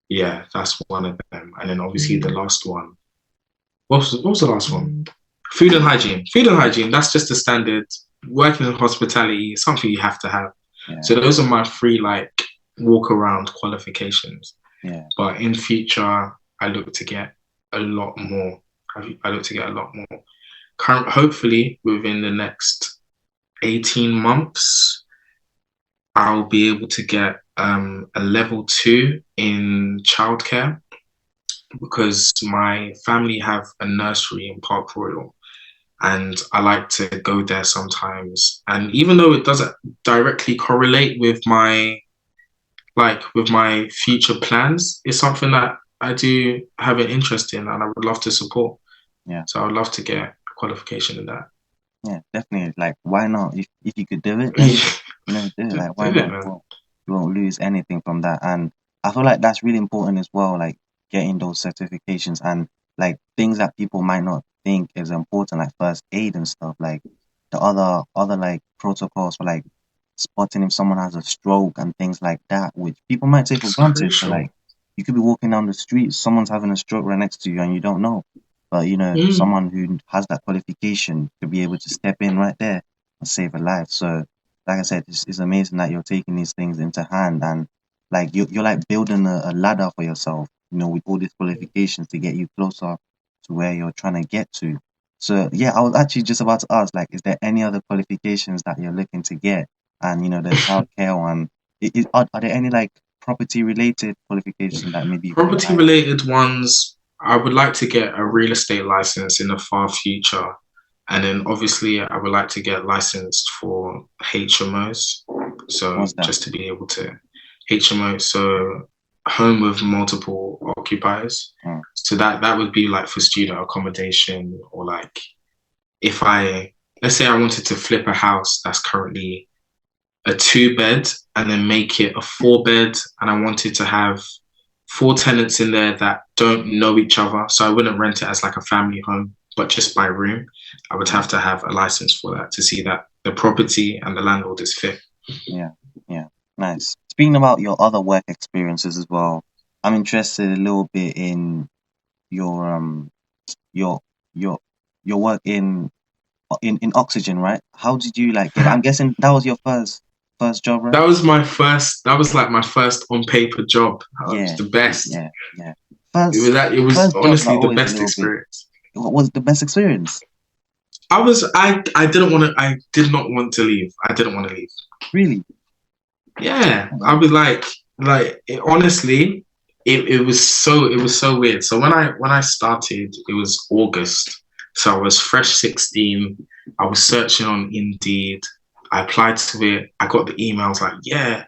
yeah, that's one of them. And then obviously the last one. What was the last one? Food and hygiene. Food and hygiene, that's just a standard. Working in hospitality, something you have to have. yeah, So those are my three like walk around qualifications. yeah. But in future, I look to get a lot more. I look to get a lot more. Hopefully, within the next 18 months, I'll be able to get a level 2 in childcare because my family have a nursery in Park Royal and I like to go there sometimes. And even though it doesn't directly correlate with my future plans, it's something that I do have an interest in and I would love to support. Yeah, So I would love to get a qualification in that. yeah, definitely. Like, why not? If you could do it, then do it. Just Like, do why it, not as man. well? You won't lose anything from that. And I feel like that's really important as well, like getting those certifications and like things that people might not think is important, like first aid and stuff, like the other like protocols for like spotting if someone has a stroke and things like that, which people might take for It's granted. So crucial. like you could be walking down the street, someone's having a stroke right next to you and you don't know. But you know, Mm. someone who has that qualification to be able to step in right there and save a life. So like I said, it's amazing that you're taking these things into hand and like you're like building a ladder for yourself, you know, with all these qualifications to get you closer to where you're trying to get to. So yeah, I was actually just about to ask, like, is there any other qualifications that you're looking to get? And you know, the childcare one, are there any like property related qualifications that maybe you got your Property eye on? related ones, I would like to get a real estate license in the far future. And then obviously I would like to get licensed for HMOs. So What's that? just to be able to HMO, so home with multiple occupiers. Mm, So that would be like for student accommodation, or like if I, let's say I wanted to flip a house that's currently a 2 bed and then make it a 4 bed, and I wanted to have 4 tenants in there that don't know each other. So I wouldn't rent it as like a family home, but just by room. I would yeah, have to have a license for that to see that the property and the landlord is fit. yeah, yeah. Nice. Speaking about your other work experiences as well, I'm interested a little bit in your your your your work in oxygen, right? How did you like get it? I'm guessing that was your first job, right? That was like my first on paper job. It was Yeah, the best. yeah, yeah. It was First jobs are honestly the always a best little bit. experience. What was the best experience? I didn't want to, I did not want to leave. I didn't want to leave. Really? Yeah. Oh, I wow. was like it, honestly, it was so weird. So when I started, it was August. So I was fresh 16. I was searching on Indeed. I applied to it. I got the emails like, yeah,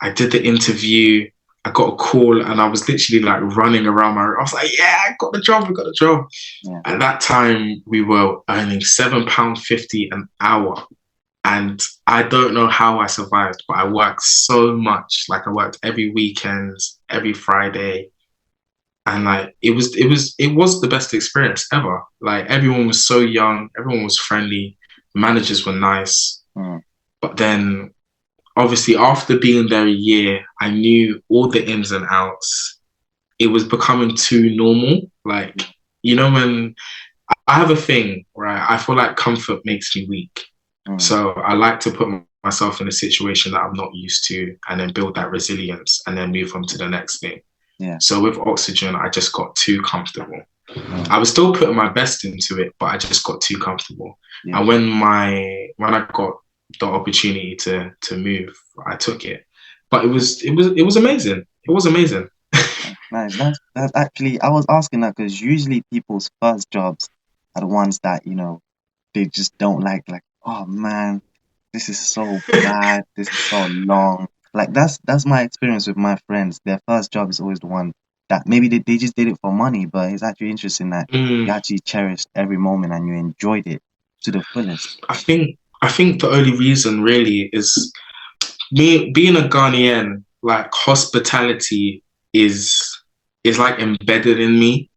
I did the interview. I got a call and I was literally like running around my room. I was like, yeah, I got the job. I got the job. Yeah. At that time, we were earning £7.50 an hour. And I don't know how I survived, but I worked so much. Like I worked every weekend, every Friday. And like it was the best experience ever. Like everyone was so young, everyone was friendly, managers were nice. Mm, But then obviously after being there a year, I knew all the ins and outs. It was becoming too normal. Like, you know, when I have a thing, right? I feel like comfort makes me weak. mm, So I like to put myself in a situation that I'm not used to and then build that resilience and then move on to the next thing. yeah. So with oxygen, I just got too comfortable. Mm, I was still putting my best into it, but I just got too comfortable. yeah. And when I got the opportunity to move, I took it. But it was amazing. It was amazing. Nice. That's actually I was asking that because usually people's first jobs are the ones that, you know, they just don't like, oh man, this is so bad, this is so long. Like that's my experience with my friends. Their first job is always the one that maybe they just did it for money, but it's actually interesting that you Mm, actually cherished every moment and you enjoyed it to the fullest. I think the only reason really is me being a Ghanaian. Like hospitality is is like embedded in me.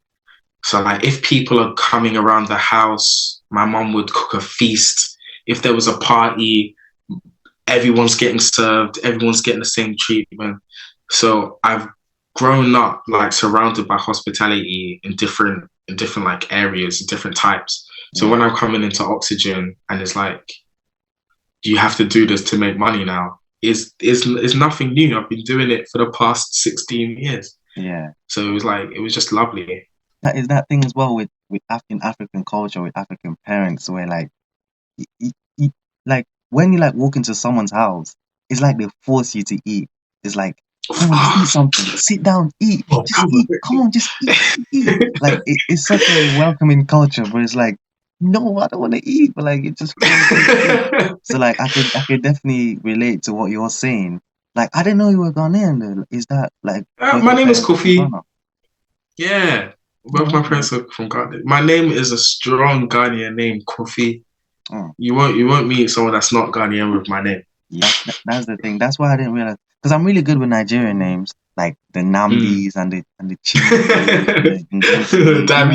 So like if people are coming around the house, my mom would cook a feast. If there was a party, everyone's getting served, everyone's getting the same treatment. So I've grown up like surrounded by hospitality in different like areas, different types. So Yeah. when I'm coming into oxygen and it's like you have to do this to make money now, is nothing new. I've been doing it for the past 16 years. Yeah. So it was just lovely. That is that thing as well with in African culture, with African parents, where like y- y- like when you like walk into someone's house, it's like they force you to eat. It's like, come on, just eat something. Sit down, eat. Just eat. Come on, just eat, eat. Like it's such a welcoming culture, but it's like, no, I don't want to eat, but like it just forces you to eat. So like I could definitely relate to what you're saying. Like I didn't know you were Ghanaian though. Is that like both My your name is parents are from Kofi. Ghana? Yeah, both Oh, my okay. parents are from Ghana. My name is a strong Ghanaian name, Kofi. Oh. You won't meet someone that's not Ghanaian with my name. That's the thing. That's why I didn't realize. because I'm really good with Nigerian names, like the Nambis and the Chibis and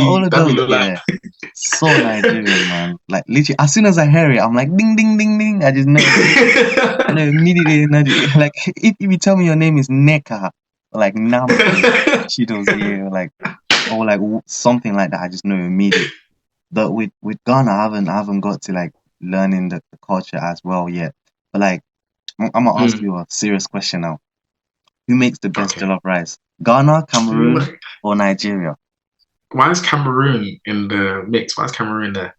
all of Damn, those. look like. Yeah, so Nigerian, man. Like literally, as soon as I hear it, I'm like ding ding ding ding. I just know. I know immediately. Like if you tell me your name is Neka, like Nambi, Chidos, yeah, like or like something like that, I just know immediately. But with Ghana, I haven't got to like learning the culture as well yet. But like, I'm gonna ask you a serious question now. Who makes the best Okay. jollof rice? Ghana, Cameroon, or Nigeria? Why is Cameroon in the mix? Why is Cameroon there?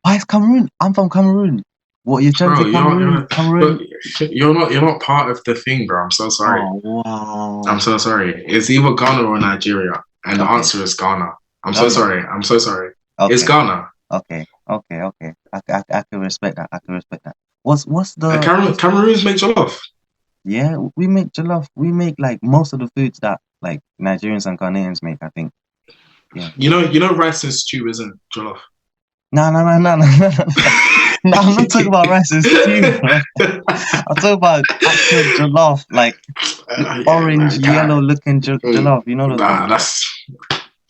Why is Cameroon? I'm from Cameroon. What, you're trying to Bro, say Cameroon? Cameroon? you're not part of the thing, bro. I'm so sorry. Oh, wow. I'm so sorry. It's either Ghana or Nigeria, and the answer is Ghana. I'm so sorry. I'm so sorry. Okay. It's Ghana. Okay. I can respect that. What's the Cameroons make jollof. Yeah, we make jollof. We make like most of the foods that like Nigerians and Ghanaians make, I think. Yeah. You know, rice and stew isn't jollof. No. No, I'm not talking about rice and stew, bro. I'm talking about actual jollof, like orange, yellow looking jollof. You know that's.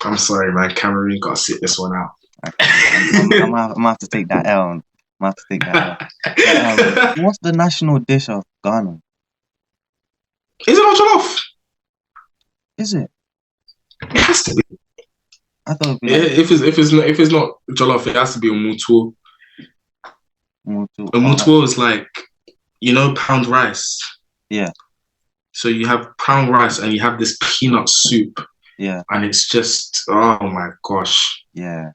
I'm sorry, man. Cameroon got to sit this one out. I'm gonna have to take that L. I'm gonna have to take that L. What's the national dish of Ghana? Is it not jollof? Is it? It has to be. I thought it'd be like, if it's not jollof, it has to be a mutuo. A mutuo is like, pound rice. Yeah. So you have pound rice and you have this peanut soup. Yeah. And it's just, oh my gosh. Yeah.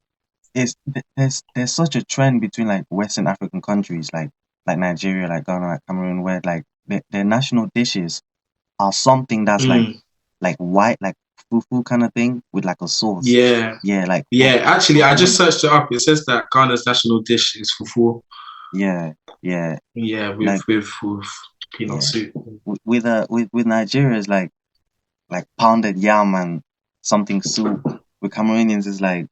There's such a trend between like Western African countries like Nigeria, like Ghana, like Cameroon, where like their national dishes are something that's like white, like fufu kind of thing with like a sauce. Yeah. Actually, I just searched it up. It says that Ghana's national dish is fufu. Yeah. With peanut soup. With Nigeria is like pounded yam and something soup. With Cameroonians is like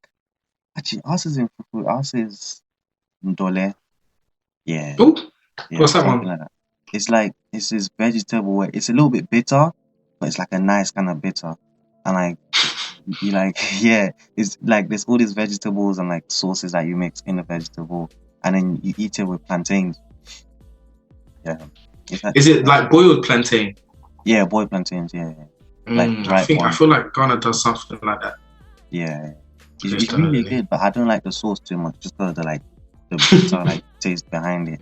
actually ours is in fufu. Ours is ndole. Yeah. Ooh, what's that one? Like that. It's like it's this vegetable where it's a little bit bitter, but it's like a nice kind of bitter. And like you like it's like there's all these vegetables and like sauces that you mix in the vegetable and then you eat it with plantains. Yeah. Is it like boiled plantain? Yeah, boiled plantains, yeah. I feel like Ghana does something like that. Yeah. It's really good, but I don't like the sauce too much, just because of the bitter like taste behind it.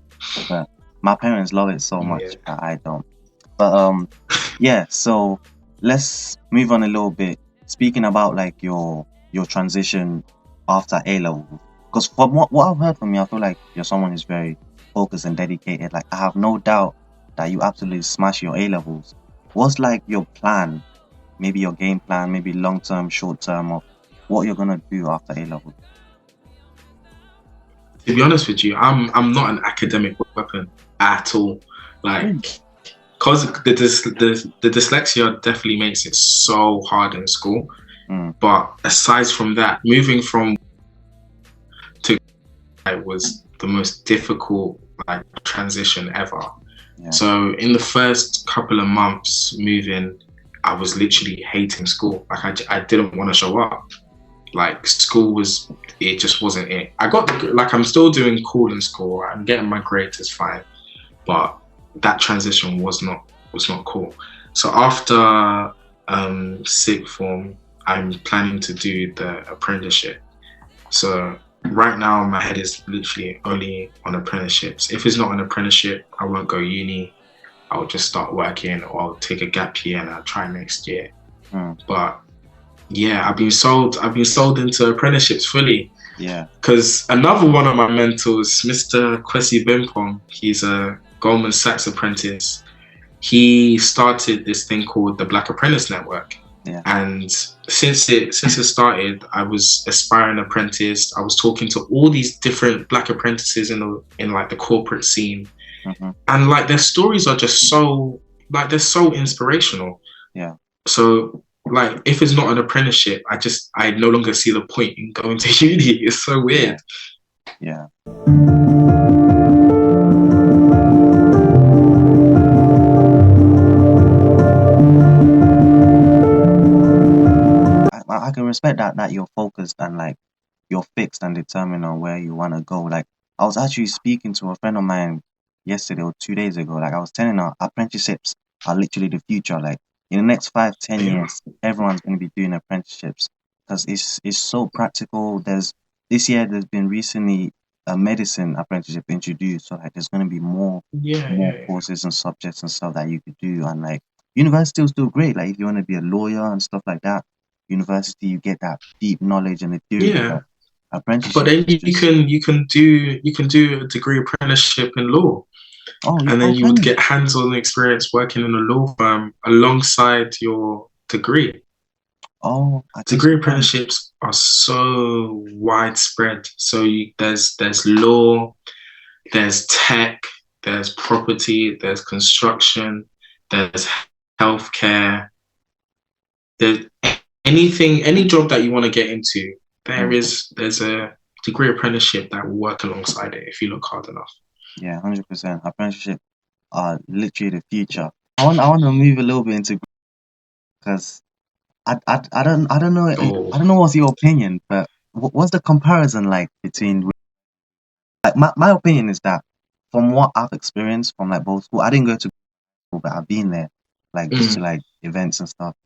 But my parents love it so much, but I don't. But so let's move on a little bit. Speaking about like your transition after A level, because from what I've heard from you, I feel like you're someone who's very focused and dedicated. Like I have no doubt that you absolutely smash your A levels. What's like your plan? Maybe your game plan, maybe long term, short term, or what you're gonna do after A level? To be honest with you, I'm not an academic weapon at all. Like, cause the dyslexia definitely makes it so hard in school. But aside from that, moving from to was the most difficult like transition ever. Yeah. So in the first couple of months moving, I was literally hating school. Like I didn't want to show up. Like school it just wasn't it. I'm still doing cool in school. I'm getting my grades, it's fine. But that transition was not cool. So after sixth form, I'm planning to do the apprenticeship. So right now my head is literally only on apprenticeships. If it's not an apprenticeship, I won't go uni. I'll just start working, or I'll take a gap year and I'll try next year. But yeah, I've been sold into apprenticeships fully. Yeah. Because another one of my mentors, Mr. Kwesi Bimpong, he's a Goldman Sachs apprentice. He started this thing called the Black Apprentice Network. Yeah. And since it started, I was aspiring apprentice. I was talking to all these different Black apprentices in like the corporate scene. And like their stories are just so like they're so inspirational. Yeah. So like if it's not an apprenticeship, I no longer see the point in going to uni. It's so weird. Yeah. I can respect that you're focused and like you're fixed and determined on where you want to go. Like I was actually speaking to a friend of mine yesterday or 2 days ago. Like I was telling her apprenticeships are literally the future. Like in the next 5-10 years, everyone's going to be doing apprenticeships because it's so practical. This year there's been recently a medicine apprenticeship introduced, so like there's going to be more courses and subjects and stuff that you could do, and like university is still great. Like if you want to be a lawyer and stuff like that, university you get that deep knowledge and the theory. Yeah. But apprenticeship, but then you can do a degree apprenticeship in law, and then you would get hands-on experience working in a law firm alongside your degree. Degree apprenticeships are so widespread. So there's law, there's tech, there's property, there's construction, there's healthcare. There's any job that you want to get into, there's a degree apprenticeship that will work alongside it if you look hard enough. Yeah, 100%. Apprenticeship are literally the future. I want to move a little bit into, because I don't know. I don't know what's your opinion, but what's the comparison like between, like my opinion is that from what I've experienced from like both school, I didn't go to school, but I've been there, like just to like events and stuff.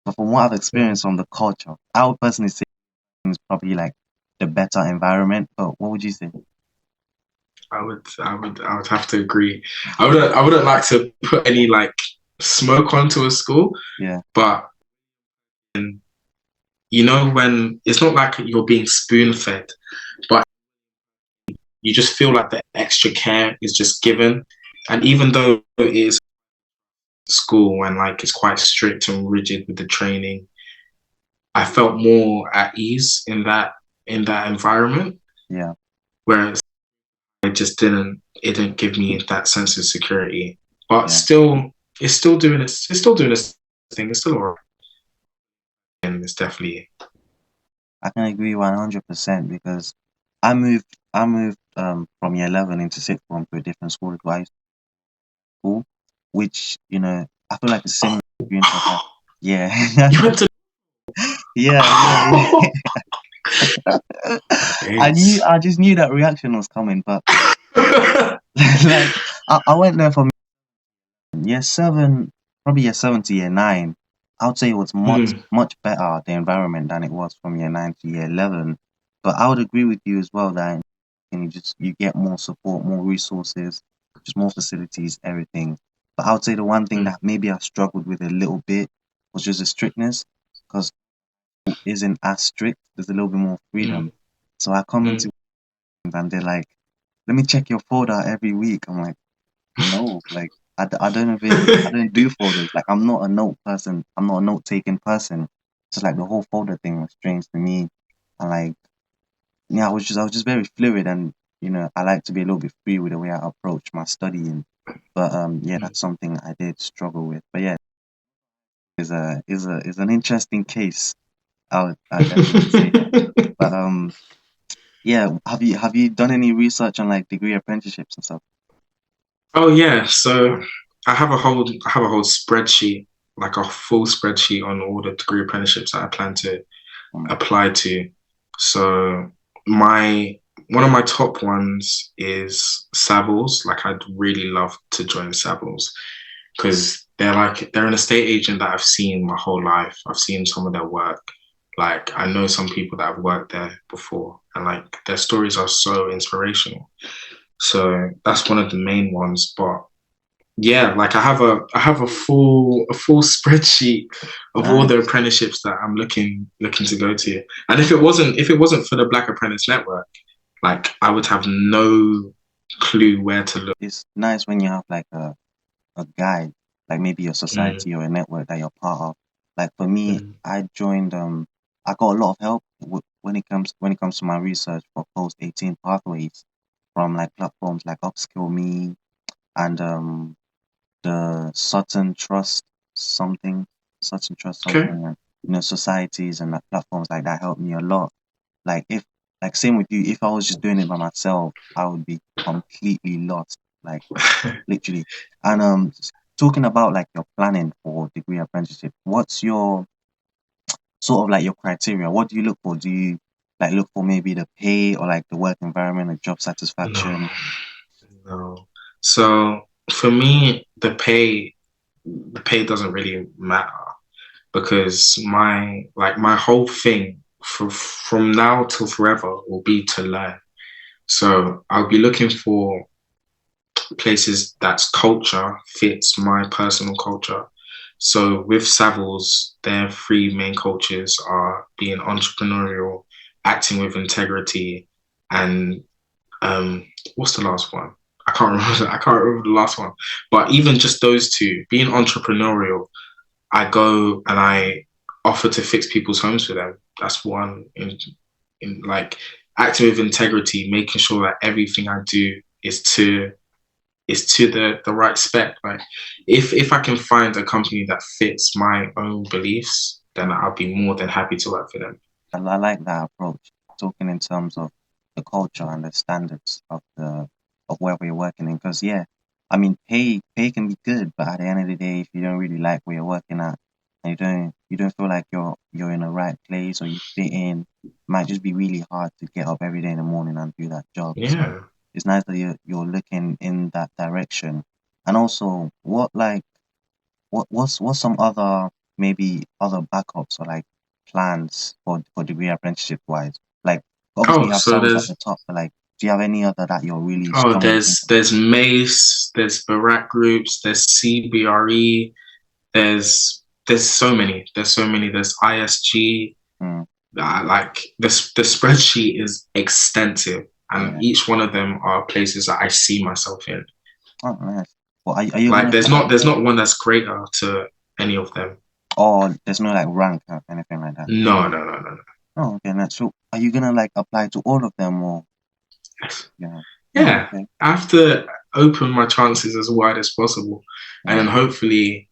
But from what I've experienced from the culture, I would personally say it's probably like the better environment. But what would you say? I would have to agree. I wouldn't like to put any like smoke onto a school. Yeah. But you know, when it's not like you're being spoon fed, but you just feel like the extra care is just given. And even though it is school and like it's quite strict and rigid with the training, I felt more at ease in that environment. Yeah. Whereas it didn't give me that sense of security. But still, it's still doing its thing. It's still alright. And it's definitely. I can agree 100% because I moved from year 11 into sixth form to a different school school, which I feel like it's similar experience of that. Yeah. You went to. Yeah. I just knew that reaction was coming, but like I went there from year 7, probably year 7 to year 9. I would say it was much better, the environment, than it was from year 9 to year 11. But I would agree with you as well that you get more support, more resources, just more facilities, everything. But I would say the one thing that maybe I struggled with a little bit was just the strictness, because it isn't as strict. There's a little bit more freedom. So I come into and they're like, "Let me check your folder every week." I'm like, no, like I don't do folders. Like I'm not a note person. I'm not a note taking person. Just like the whole folder thing was strange to me. And like, yeah, I was just very fluid, and I like to be a little bit free with the way I approach my studying. But that's something I did struggle with. But yeah, is an interesting case. I definitely say that. But yeah, have you done any research on like degree apprenticeships and stuff? Oh yeah, so I have a whole spreadsheet, like a full spreadsheet on all the degree apprenticeships that I plan to apply to. So one of my top ones is Savills. Like I'd really love to join Savills because they're an estate agent that I've seen my whole life. I've seen some of their work. Like I know some people that have worked there before, and like their stories are so inspirational. So that's one of the main ones. But yeah, like I have a full spreadsheet of all the apprenticeships that I'm looking to go to. And if it wasn't for the Black Apprentice Network, like I would have no clue where to look. It's nice when you have like a guide, like maybe a society or a network that you're part of. Like for me, I joined I got a lot of help when it comes to my research for post 18 pathways from like platforms like Upskill Me and the Sutton Trust something, and societies and like platforms like that helped me a lot. Like same with you, if I was just doing it by myself, I would be completely lost, like literally. And talking about like your planning for degree apprenticeship, what's your sort of like your criteria? What do you look for? Do you like look for maybe the pay or like the work environment, the job No, satisfaction? no. So for me, the pay doesn't really matter because my whole thing from now till forever will be to learn. So I'll be looking for places that's culture fits my personal culture. So with Savills, their three main cultures are being entrepreneurial, acting with integrity, and what's the last one? I can't remember. I can't remember the last one. But even just those two, being entrepreneurial, I go and I offer to fix people's homes for them. That's one in like acting with integrity, making sure that everything I do is to the right spec. Like if I can find a company that fits my own beliefs, then I'll be more than happy to work for them. I like that approach, talking in terms of the culture and the standards of wherever you're working in. Because yeah, I mean, pay can be good, but at the end of the day, if you don't really like where you're working at, and you don't feel like you're in the right place or you fit in, it might just be really hard to get up every day in the morning and do that job. So Yeah. it's nice that you're looking in that direction. And also, what's some other maybe other backups or like plans for degree apprenticeship wise? Like obviously Oh, you have so Savills at there's the top, but like do you have any other that you're really oh strongly looking for? there's Mace, there's Barack groups, there's CBRE, there's so many. There's so many. There's ISG. Mm, Like the spreadsheet is extensive, and yeah. each one of them are places that I see myself in. Oh, nice. Well, are you Like gonna there's try not there's not one that's greater to any of them. or there's no like rank or anything like that? No, no, no, no, no. Oh, okay, nice. So are you gonna like apply to all of them or yeah? Oh, Yeah, okay. I have to open my chances as wide as possible, and then Yeah, hopefully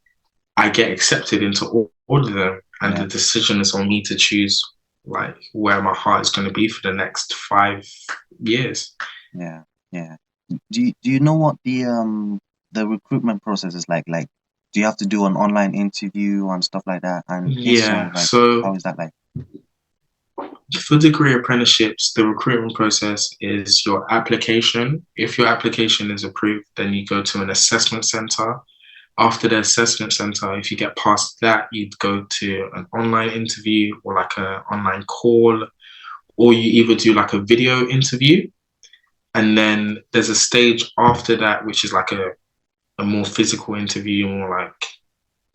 I get accepted into all of them, and yeah, the decision is on me to choose like where my heart is going to be for the next 5 years. yeah, yeah. Do you know what the recruitment process is like? Like, do you have to do an online interview and stuff like that? And if so, Yeah, like, how so is that like? for degree apprenticeships, the recruitment process is your application. If your application is approved, then you go to an assessment center. After the assessment center, if you get past that, you'd go to an online interview or like an online call, or you either do like a video interview. And then there's a stage after that, which is like a more physical interview, more like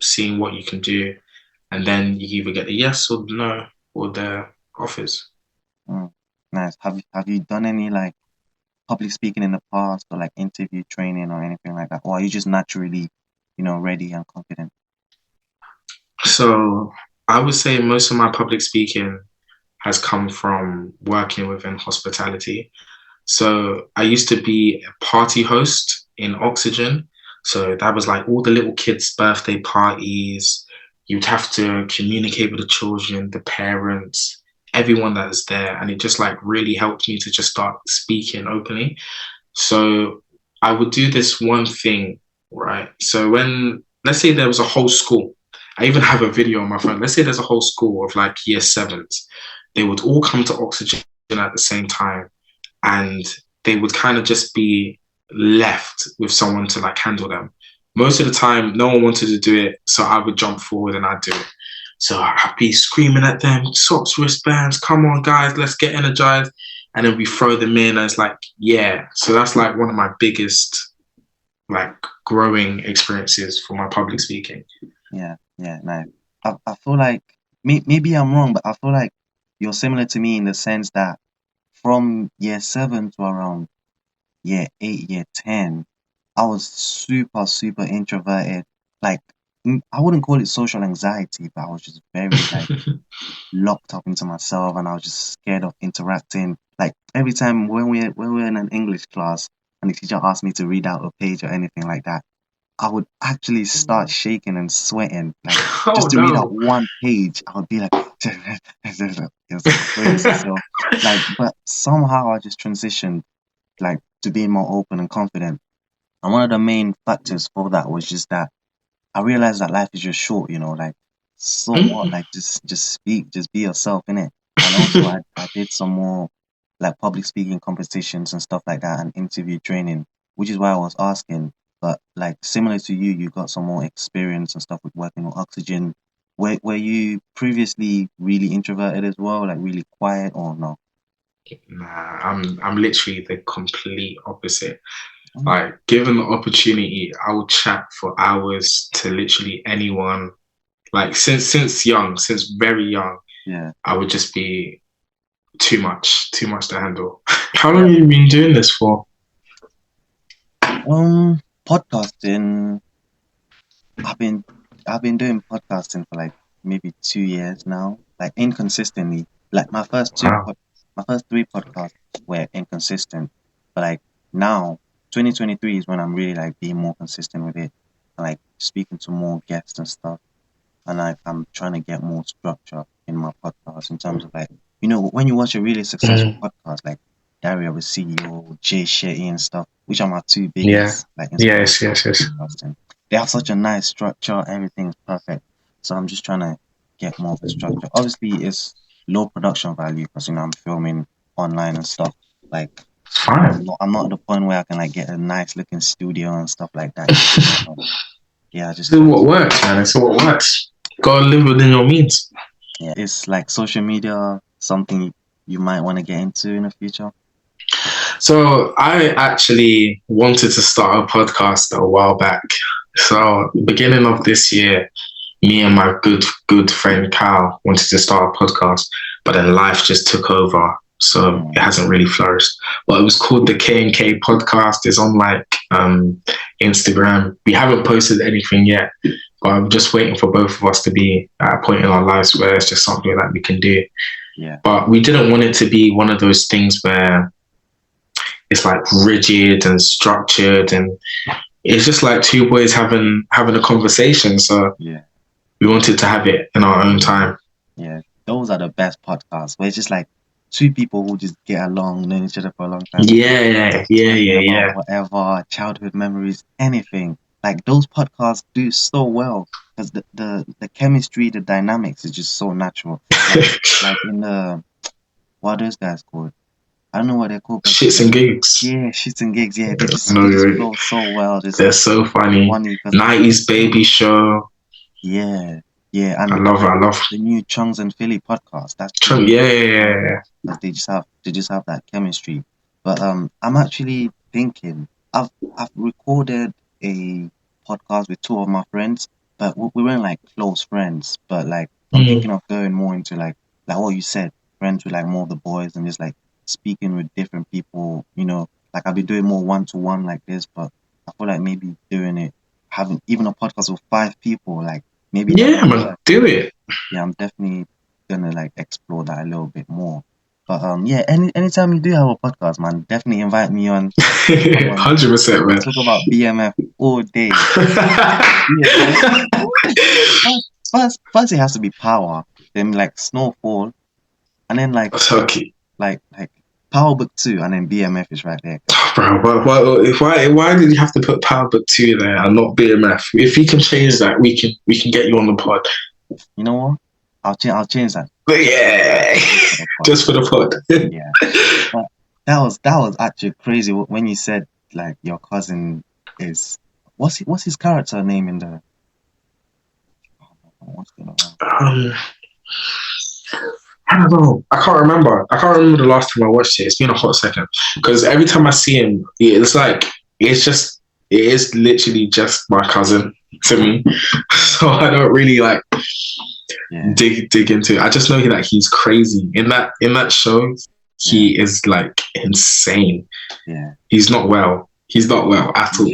seeing what you can do. And then you either get the yes or the no or the offers. Mm, nice. Have you done any like public speaking in the past or like interview training or anything like that? Or are you just naturally, ready and confident? So I would say most of my public speaking has come from working within hospitality. So I used to be a party host in Oxygen. So that was like all the little kids' birthday parties. You'd have to communicate with the children, the parents, everyone that is there. And it just like really helped me to just start speaking openly. So I would do this one thing, right? So let's say there was a whole school, I even have a video on my phone. Let's say there's a whole school of like year sevens. They would all come to Oxygen at the same time, and they would kind of just be left with someone to like handle them. Most of the time, no one wanted to do it, so I would jump forward and I'd do it. So I'd be screaming at them, socks, wristbands, come on, guys, let's get energized. And then we throw them in, and it's like, yeah. So that's like one of my biggest like growing experiences for my public speaking. Yeah, yeah, nice. I feel like maybe I'm wrong, but I feel like you're similar to me in the sense that from year seven to around year eight, year 10, I was super, super introverted. Like, I wouldn't call it social anxiety, but I was just very like locked up into myself, and I was just scared of interacting. Like every time when we're in an English class and the teacher asked me to read out a page or anything like that, I would actually start shaking and sweating. Like Oh just to read out no. one page, I would be like, it was crazy. So like, but somehow I just transitioned like to being more open and confident. And one of the main factors for that was just that I realized that life is just short, like somewhat like just speak, just be yourself, innit? And also I did some more like public speaking competitions and stuff like that and interview training, which is why I was asking. But like similar to you, you got some more experience and stuff with working on oxygen. Were you previously really introverted as well, like really quiet or no? Nah, I'm literally the complete opposite. Like, given the opportunity, I will chat for hours to literally anyone. Like since young, since very young, Yeah. I would just be too much to handle. How long have you been doing this for? Podcasting. I've been doing podcasting for like maybe 2 years now, like inconsistently. Like my first Wow. my first three podcasts were inconsistent, but like now, 2023 is when I'm really like being more consistent with it, and like speaking to more guests and stuff, and like I'm trying to get more structure in my podcast in terms of like, when you watch a really successful podcast like Diary of a CEO, Jay Shetty and stuff, which are my two Yeah. biggest like Yes. podcasting. They have such a nice structure, everything's perfect. So I'm just trying to get more of a structure. Obviously, it's low production value because I'm filming online and stuff. Like Fine. I'm not at the point where I can like get a nice looking studio and stuff like that. Yeah, This is what works, man. It's what works. Gotta live within your means. Yeah, it's like social media something you might want to get into in the future. So I actually wanted to start a podcast a while back. So beginning of this year, me and my good friend Cal wanted to start a podcast, but then life just took over. So it hasn't really flourished. But it was called the K&K podcast. It's on like Instagram. We haven't posted anything yet, but I'm just waiting for both of us to be at a point in our lives where it's just something that we can do. Yeah. But we didn't want it to be one of those things where it's like rigid and structured, and it's just like two boys having a conversation. So yeah, we wanted to have it in our own time. Yeah, those are the best podcasts where it's just like two people who just get along, know each other for a long time. Yeah. Whatever, childhood memories, anything. Like those podcasts do so well because the chemistry, the dynamics is just so natural. Like in what are those guys called? I don't know what they're called. Shits and Gigs. Yeah, Shits and Gigs. Yeah, they just flow so well. They're so funny. 90s Baby Show. Yeah, and I love the new Chungs and Philly podcast. That's yeah. They just have that chemistry. But I'm actually thinking I've recorded a podcast with two of my friends, but we weren't like close friends. But like I'm thinking of going more into like what you said, friends with like more of the boys and just like speaking with different people. Like I'll be doing more one-to-one like this, but I feel like maybe having even a podcast with 5 people, like maybe man, do it. Yeah, I'm definitely gonna like explore that a little bit more. But anytime you do have a podcast, man, definitely invite me on. 100%, man. Talk about BMF all day. First it has to be Power, then like Snowfall, and then like Turkey. Like Power Book 2, and then BMF is right there. Bro, why did you have to put Power Book 2 there and not BMF? If you can change that, we can get you on the pod. You know what? I'll change that. But yeah, just for the pod. Yeah, but that was actually crazy when you said like your cousin is what's his character name in the what's going on? I don't know. I can't remember the last time I watched it. It's been a hot second because every time I see him, it's like it is literally just my cousin to me. So I don't really like dig into it. I just know that he's crazy in that show. He is like insane. Yeah, he's not well at all.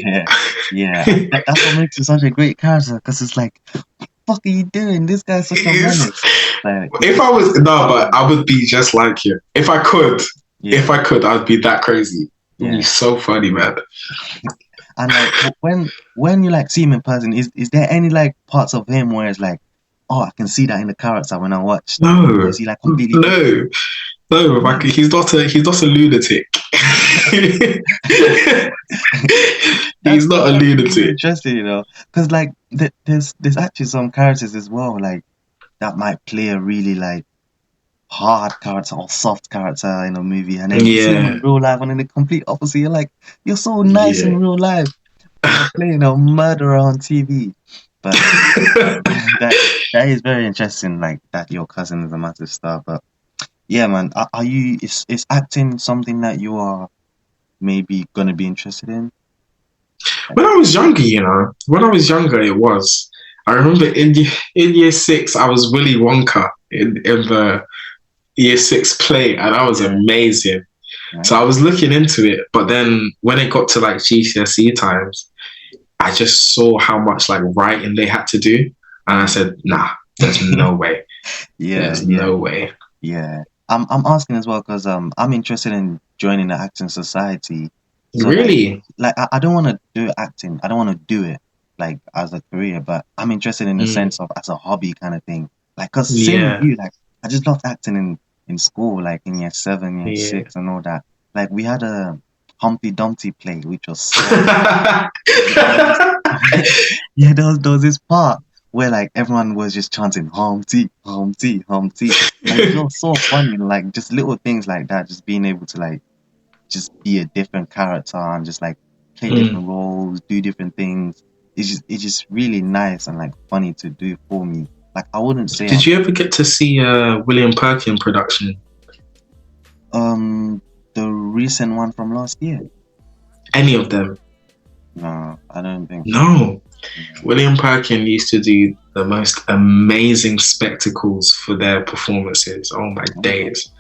Yeah. That's what makes him such a great character because it's like, what the fuck are you doing? This guy's such a menace. Like, but I would be just like him. If I could, I'd be that crazy. Yeah. He's so funny, man. And like when you like see him in person, is there any like parts of him where it's like, oh, I can see that in the character when I watch? No. Is he like completely? No, like he's not a lunatic. He's not a lunatic. Interesting, because like there's actually some characters as well. Like that might play a really like hard character or soft character in a movie, and then you see them Yeah, in real life, and then the complete opposite. You're like, you're so nice in yeah. real life, but you're playing a murderer on TV. But that is very interesting. Like that, your cousin is a massive star. But yeah, man, are you? Is acting something that you are maybe gonna be interested in? Like, When I was younger, when I was younger, it was. I remember in year six, I was Willy Wonka in the year six play, and that was yeah, amazing. right. So I was looking into it, but then when it got to like GCSE times, I just saw how much like writing they had to do, and I said, "Nah, there's no way. Yeah, There's yeah, no way." yeah. I'm asking as well because I'm interested in joining the acting society. So Really? I don't want to do acting. I don't want to do it like as a career, but I'm interested in the Mm, sense of as a hobby kind of thing. Like, cause same with yeah, you. Like, I just loved acting in school, like in year seven, year yeah. six, and all that. Like, we had a Humpty Dumpty play, which was so there was this yeah, there was this part where like everyone was just chanting Humpty, Humpty, Humpty. Like it was so funny, like just little things like that, just being able to like just be a different character and just like play Mm. different roles, do different things. It's just really nice and like funny to do for me. Like I wouldn't say Did you ever get to see William Perkin production? the recent one from last year. Any of them? No, I don't think so. No. Yeah. William Perkin used to do the most amazing spectacles for their performances. Oh my Okay. days.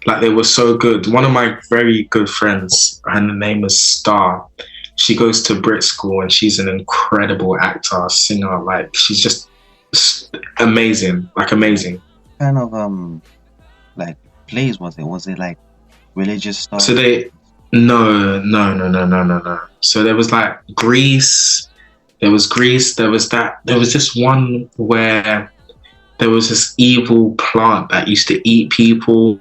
Like they were so good. One of my very good friends, her name is Star. She goes to Brit school and she's an incredible actor, singer. Like she's just amazing, like amazing. Kind of like plays was it? Was it like religious So stuff? they, no, no, no, no, no, no, no. So there was like Greece. There was Greece. There was that. There was this one where there was this evil plant that used to eat people.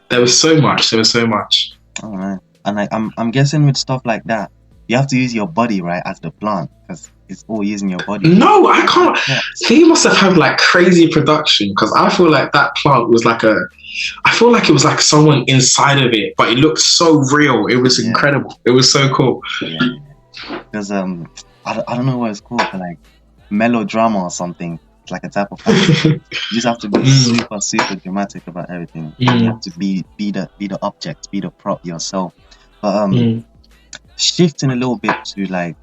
There was so much. There was so much. Oh man. And like I'm guessing with stuff like that, you have to use your body, right, as the plant, because it's all using your body. No, I Like the can't. props. He must have had like crazy production because I feel like that plant was like a. I feel like it was like someone inside of it, but it looked so real. It was Yeah, incredible. It was so cool. yeah. Because I don't know what it's called, but like melodrama or something. It's like a type of fantasy. You just have to be Mm, super, super dramatic about everything, and you mm, have to be the object, be the prop yourself. But mm, shifting a little bit to like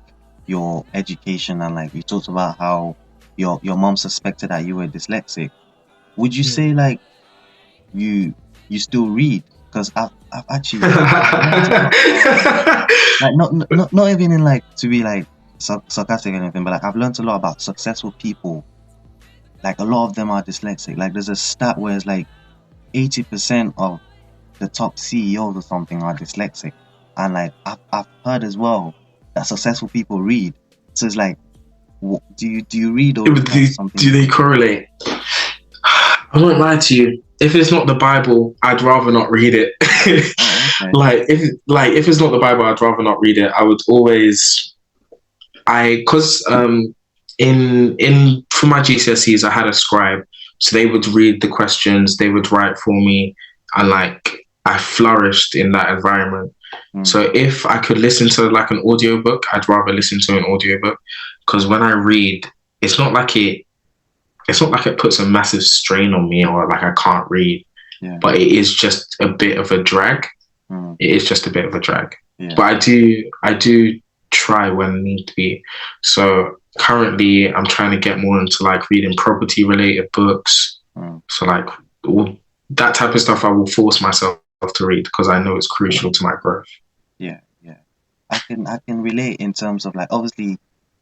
your education and like you talked about how your mom suspected that you were dyslexic. Would you mm. say like you still read? Because I've actually I've learned a lot about like not even in like to be like sarcastic or anything, but like I've learned a lot about successful people. Like a lot of them are dyslexic. Like there's a stat where it's like 80% of the top CEOs or something are dyslexic, and like I've heard as well that successful people read. So it's like, do you read, or is that Do something? they correlate? I won't lie to you. If it's not the Bible, I'd rather not read it. Oh, okay. Like if it's not the Bible, I'd rather not read it. I would always because in for my GCSEs I had a scribe, so they would read the questions, they would write for me, and like I flourished in that environment. Mm, So if I could listen to like an audiobook, I'd rather listen to an audiobook because when I read, it's not like it puts a massive strain on me or like I can't read, yeah. but it is just a bit of a drag. Mm, It is just a bit of a drag. yeah. But I do try when need be. So currently I'm trying to get more into like reading property related books. Mm, So like all that type of stuff I will force myself to read because I know it's crucial to my growth. yeah. Yeah. I can relate in terms of like obviously.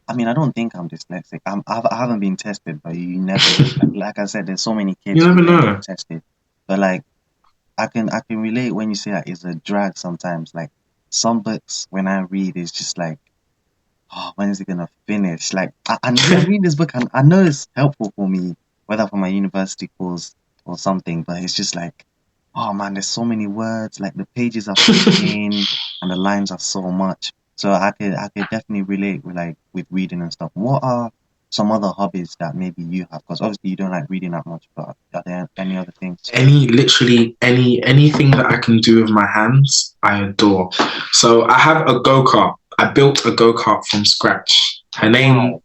I mean, I don't think I'm dyslexic. I haven't been tested, but you never know. Like I said, there's so many kids You who never don't get know. tested. But like, I can relate when you say that it's a drag sometimes. Like some books when I read, it's just like, oh, when is it gonna finish? Like, and I read this book and I know it's helpful for me, whether for my university course or something. But it's just like, oh man, there's so many words. Like the pages are so thin and the lines are so much. So I could definitely relate with like with reading and stuff. What are some other hobbies that maybe you have? Because obviously you don't like reading that much, but are there any other things? Literally anything that I can do with my hands, I adore. So I have a go-kart. I built a go-kart from scratch. Her name,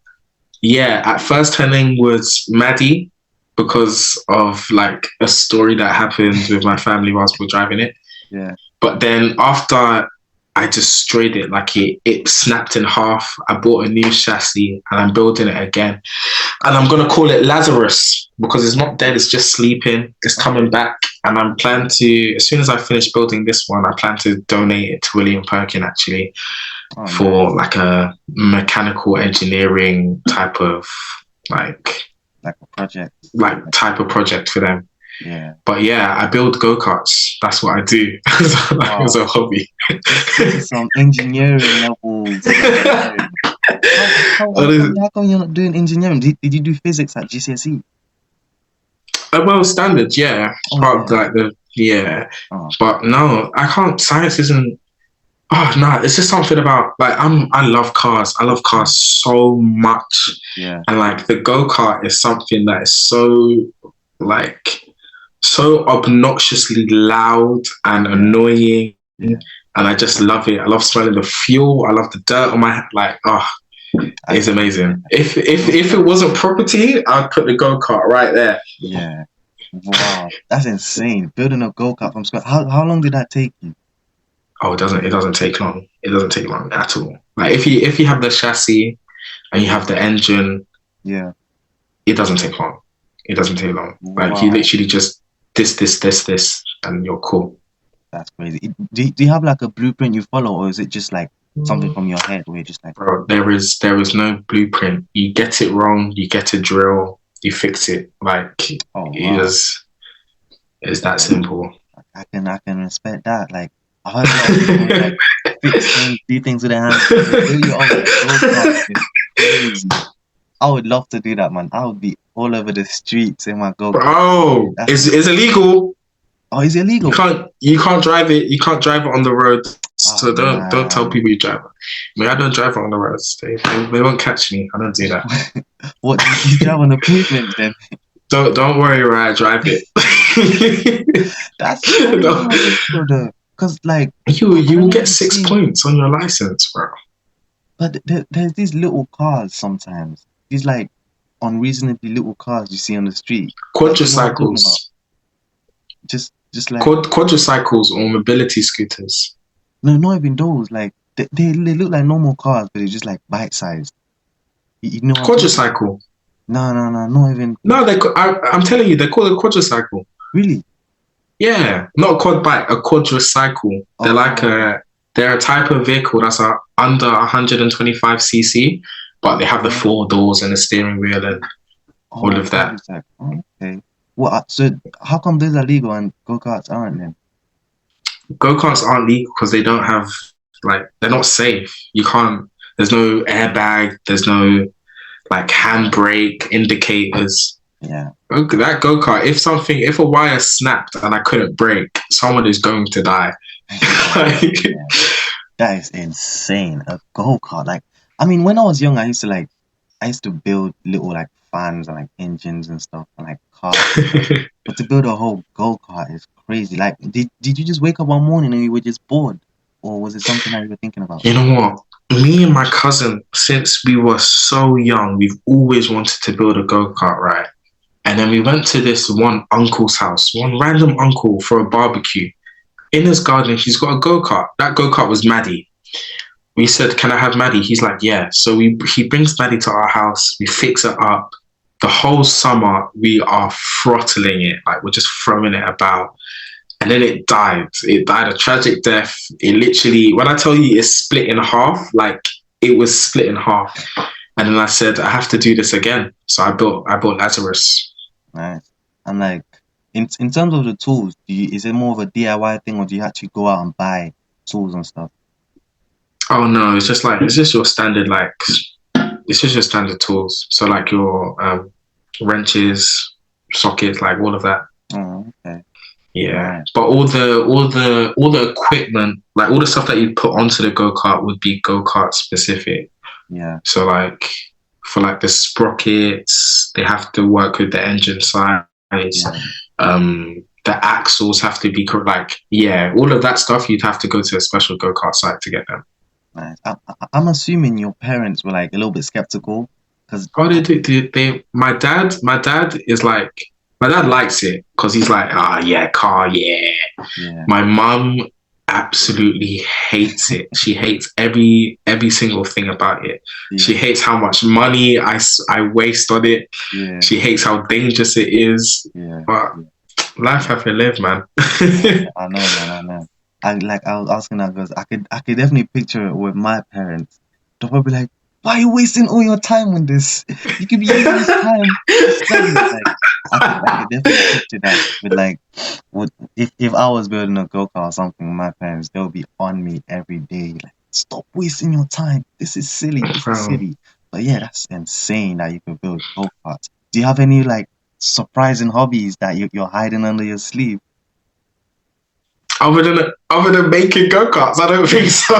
yeah, at first her name was Maddie because of like a story that happened with my family whilst we were driving it. Yeah. But then after I destroyed it, like it snapped in half. I bought a new chassis and I'm building it again. And I'm going to call it Lazarus because it's not dead, it's just sleeping. It's coming back. And I'm planning to, as soon as I finish building this one, I plan to donate it to William Perkin actually for like a mechanical engineering type of like a project. Like type of project for them. Yeah. But yeah, I build go-karts. That's what I do as a hobby. Some engineering levels. How come you're not doing engineering? Did you do physics at GCSE? Well, standards, yeah. Part of like But no, I can't. Science isn't. Oh no, it's just something about like I love cars. I love cars so much. Yeah. And like the go-kart is something that is so obnoxiously loud and annoying. Yeah. And I just love it. I love smelling the fuel. I love the dirt on my it's amazing. If it wasn't property, I'd put the go-kart right there. Yeah. Wow. That's insane. Building a go-kart from scratch. How long did that take you? Oh, it doesn't take long. It doesn't take long at all. Like if you have the chassis and you have the engine, yeah, it doesn't take long. It doesn't take long. Like you literally just this, and you're cool. That's crazy. Do you have like a blueprint you follow, or is it just like something from your head where you're just like, bro, there is no blueprint. You get it wrong, you get a drill, you fix it. Like it's that simple. I can respect that. Like I heard a lot of people like fix things, do things with their hands. I would love to do that, man. I would be all over the streets in my go-kart. Bro, it's illegal. Oh, is it illegal? You can't drive it. You can't drive it on the road. So don't tell people you drive it. I mean, I don't drive it on the roads. They won't catch me. I don't do that. What, do you drive on the pavement then? Don't worry where I drive it. That's so because like you will get 6 points on your license, bro. But there's these little cars sometimes. These like unreasonably little cars you see on the street. Quadricycles. Just like quadricycles or mobility scooters. No, not even those. Like they look like normal cars, but they're just like bite sized. You know quadricycle? No, not even. No, I'm telling you, they call it a quadricycle. Really? Yeah, not a quad bike, a quadricycle. They're a type of vehicle that's under 125cc, but they have the 4 doors and the steering wheel and all of that. Okay. Well, so how come these are legal and go-karts aren't then? Go-karts aren't legal because they don't have, like, they're not safe. You can't, there's no airbag, there's no, like, handbrake indicators. Yeah. That go-kart, if a wire snapped and I couldn't brake, someone is going to die. That is insane. A go-kart. Like, I mean, when I was young, I used to build little, like, fans and, like, engines and stuff and, like, cars. But to build a whole go-kart is crazy. Like, did you just wake up one morning and you were just bored? Or was it something that you were thinking about? You know what? Me and my cousin, since we were so young, we've always wanted to build a go-kart, right? And then we went to this one uncle's house, one random uncle for a barbecue. In his garden, he's got a go-kart. That go-kart was Maddie. We said, can I have Maddie? He's like, yeah. So he brings Maddie to our house. We fix it up. The whole summer, we are throttling it. Like, we're just throwing it about. And then it died. It died a tragic death. It literally, when I tell you it's split in half, like, it was split in half. And then I said, I have to do this again. So I built Lazarus. Nice. And like, in terms of the tools, is it more of a DIY thing, or do you actually go out and buy tools and stuff? Oh no, it's just your standard, like, it's just your standard tools. So like your wrenches, sockets, like all of that. Oh, okay. Yeah, right. But all the equipment, like all the stuff that you put onto the go-kart would be go-kart specific. Yeah. So like for like the sprockets. They have to work with the engine size. Yeah. The axles have to be like, yeah, all of that stuff. You'd have to go to a special go-kart site to get them. Nice. I'm assuming your parents were like a little bit skeptical because Oh, they do. My dad is like, my dad likes it because he's like, yeah, car, yeah. yeah, My mum absolutely hates it. She hates every single thing about it. She yeah, hates how much money I waste on it. yeah, She hates how dangerous it is. yeah, But yeah. life have to live, man. I know, man. I know. I was asking that because I could definitely picture it with my parents. They'll probably be like, "Why are you wasting all your time on this? You could be using this time to study." Like I could definitely picture that with like, if I was building a go-kart or something with my parents, they'll be on me every day. Like, stop wasting your time. This is silly. This is Bro, silly. But yeah, that's insane that you can build go-karts. Do you have any like surprising hobbies that you're hiding under your sleeve? other than making go-karts, I don't think so.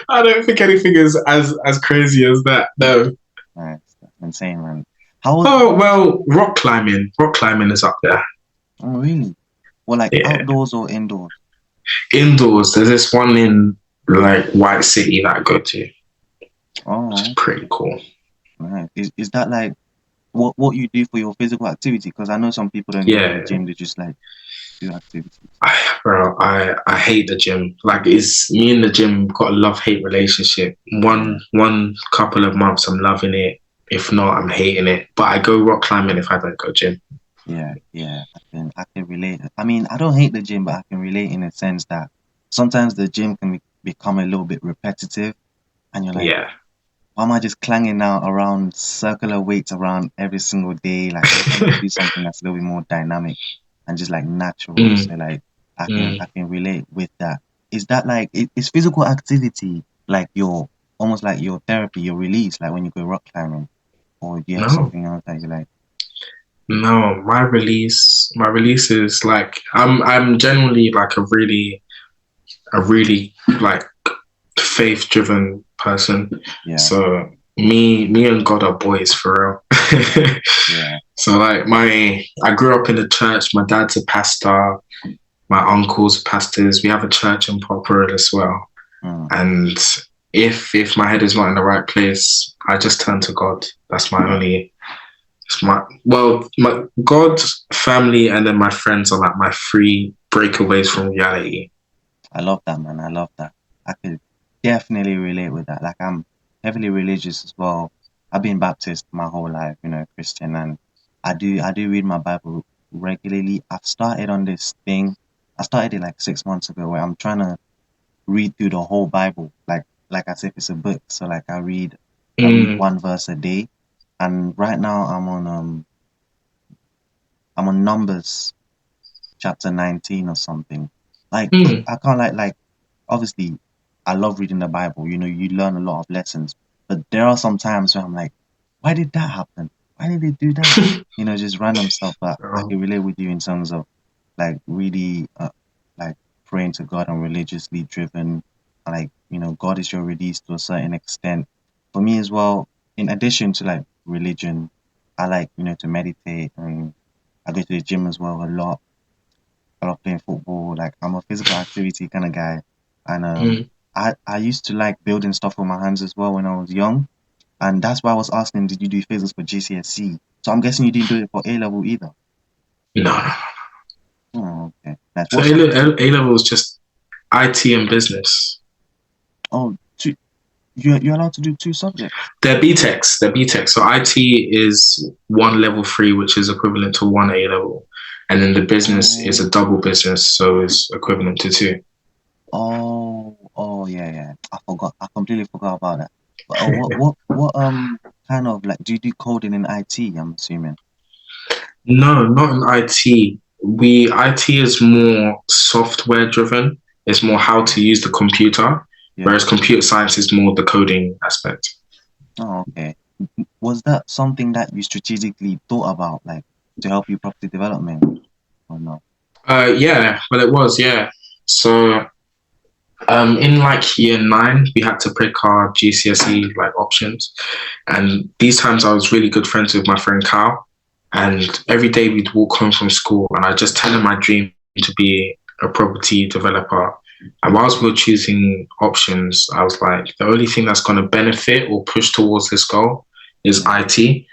I don't think anything is as crazy as that. No. Nice. That's insane, man. How was, Oh well, rock climbing. Rock climbing is up there. oh, really? Well, like Yeah. outdoors or indoors? Indoors, there's this one in like White City that I go to. It's Oh, pretty cool. nice. Is that like what you do for your physical activity? Because I know some people don't go to the Yeah. gym, they just like do activities. I hate the gym. Like, it's me and the gym got a love-hate relationship. Yeah, One couple of months I'm loving it. If not, I'm hating it. But I go rock climbing if I don't go gym. yeah, yeah. I can relate. I mean, I don't hate the gym, but I can relate in a sense that sometimes the gym can become a little bit repetitive, and you're like, Yeah. why am I just clanging out around circular weights around every single day? Like, I just want to do something that's a little bit more dynamic and just like natural. Mm, So like, I can mm. I can relate with that. Is that like is physical activity like your almost like your therapy, your release, like when you go rock climbing, or do you have No, something else that you like? no. My release is like, I'm generally like a really like faith-driven person. Yeah, So me and God are boys for real. yeah, So like, I grew up in the church. My dad's a pastor. My uncle's pastors. We have a church in Popper as well. mm, And if my head is not in the right place, I just turn to God. That's my yeah. only. It's my God, family, and then my friends are like my free breakaways from reality. I love that, man. I love that. I could definitely relate with that. Like I'm heavily religious as well. I've been Baptist my whole life, Christian, and I do read my Bible regularly. I've started on this thing. I started it like 6 months ago where I'm trying to read through the whole Bible, like as if it's a book. So like I read Mm, one verse a day, and right now I'm on Numbers chapter 19 or something. Like mm. I can't like obviously I love reading the Bible. You learn a lot of lessons, but there are some times where I'm like, why did that happen? Why did they do that? Just random stuff. But I Oh, can relate with you in terms of like really like praying to God and religiously driven. Like God is your release to a certain extent. For me as well, in addition to like religion, I like to meditate and I go to the gym as well a lot. I love playing football. Like I'm a physical activity kind of guy, and mm. I used to like building stuff with my hands as well when I was young, and that's why I was asking, did you do physics for GCSE? So I'm guessing you didn't do it for A level either. No, no. Oh, okay. That's So what subject? A level is just IT and business. Oh, two. You're allowed to do two subjects. They're BTECs. They're BTECs. So IT is one level three, which is equivalent to one A level, and then the business is Oh, a double business, so it's equivalent to two. oh, yeah, yeah. I forgot. I completely forgot about that. But what kind of like do you do coding in IT? I'm assuming. No, not in IT. IT is more software driven. It's more how to use the computer, Yeah. whereas computer science is more the coding aspect. Oh, okay. Was that something that you strategically thought about, like to help you property development or no? Yeah, well, it was, yeah. So In like year 9, we had to pick our GCSE like options, and these times I was really good friends with my friend Kyle, and every day we'd walk home from school, and I just tell him my dream to be a property developer. And whilst we were choosing options, I was like, the only thing that's going to benefit or push towards this goal is IT.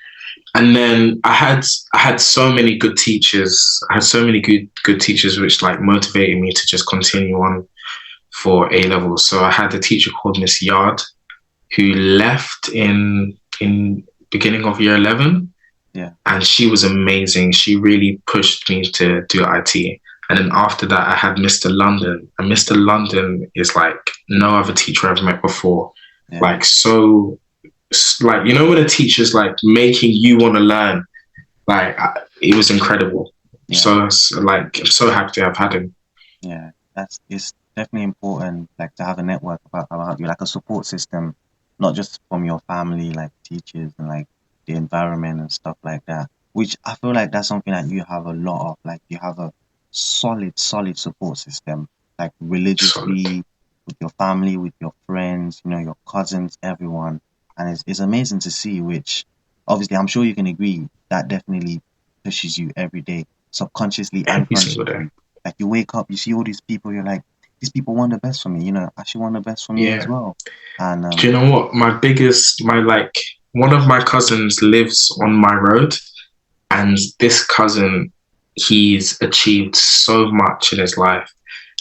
And then I had so many good teachers. I had so many good teachers which like motivated me to just continue on for A levels. So I had a teacher called Miss Yard who left in beginning of year 11. Yeah. And she was amazing. She really pushed me to do IT. And then after that, I had Mr. London. And Mr. London is like no other teacher I've met before. Yeah. Like, so, like, you know, when a teacher's like making you want to learn, like, it was incredible. Yeah. So, like, I'm so happy to have had him. Yeah, it's definitely important, like to have a network about you, like a support system, not just from your family, like teachers and like the environment and stuff like that. Which I feel like that's something that you have a lot of. Like you have a solid support system, like religiously, Solid. with your family, with your friends, you know, your cousins, everyone. And it's amazing to see, which obviously I'm sure you can agree that definitely pushes you every day, subconsciously and Every single day. consciously. Like you wake up, you see all these people, you're like, these people want the best for me, you know, I should want the best for me as Yeah. well. And Do you know what? One of my cousins lives on my road, and this cousin, he's achieved so much in his life.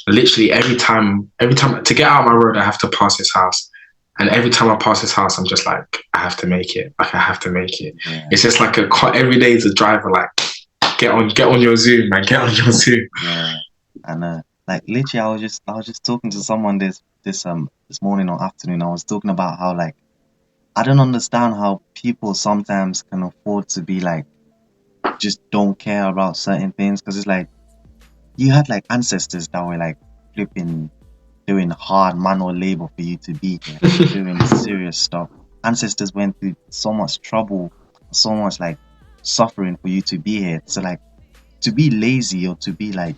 Literally every time to get out of my road, I have to pass his house. And every time I pass his house, I'm just like, I have to make it. Like, I have to make it. yeah, It's just like every day is a driver, like, get on your Zoom, man, get on your Zoom. yeah. And like literally I was just talking to someone this morning or afternoon. I was talking about how like I don't understand how people sometimes can afford to be like just don't care about certain things, because it's like you had like ancestors that were like flipping doing hard manual labor for you to be here, doing serious stuff. Ancestors went through so much trouble, so much like suffering for you to be here. So like to be lazy or to be like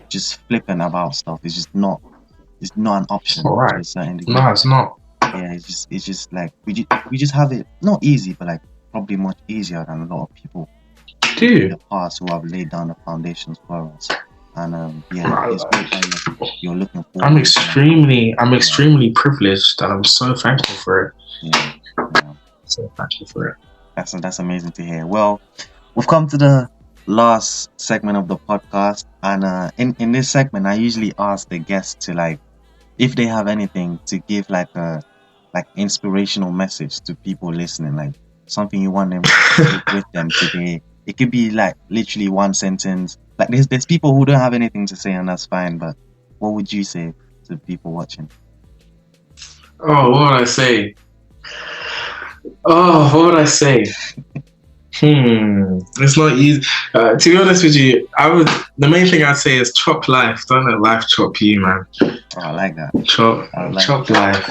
just flipping about stuff is just not, it's not an option All right. to a certain degree. No, it's not. Yeah, it's just like we just have it not easy, but like probably much easier than a lot of people in Dude, the past who have laid down the foundations for us. And yeah, it's great that you're looking forward. I'm extremely privileged, and I'm so thankful for it. Yeah. So thankful for it. That's amazing to hear. Well, we've come to the last segment of the podcast, and in this segment, I usually ask the guests to like, if they have anything to give like a like inspirational message to people listening, like something you want them to take with them today. It could be like literally one sentence. Like there's people who don't have anything to say, and that's fine. But what would you say to people watching? Oh, what would I say? It's not easy. To be honest with you, the main thing I'd say is chop life. Don't let life chop you, man. Oh, I like that. Chop life.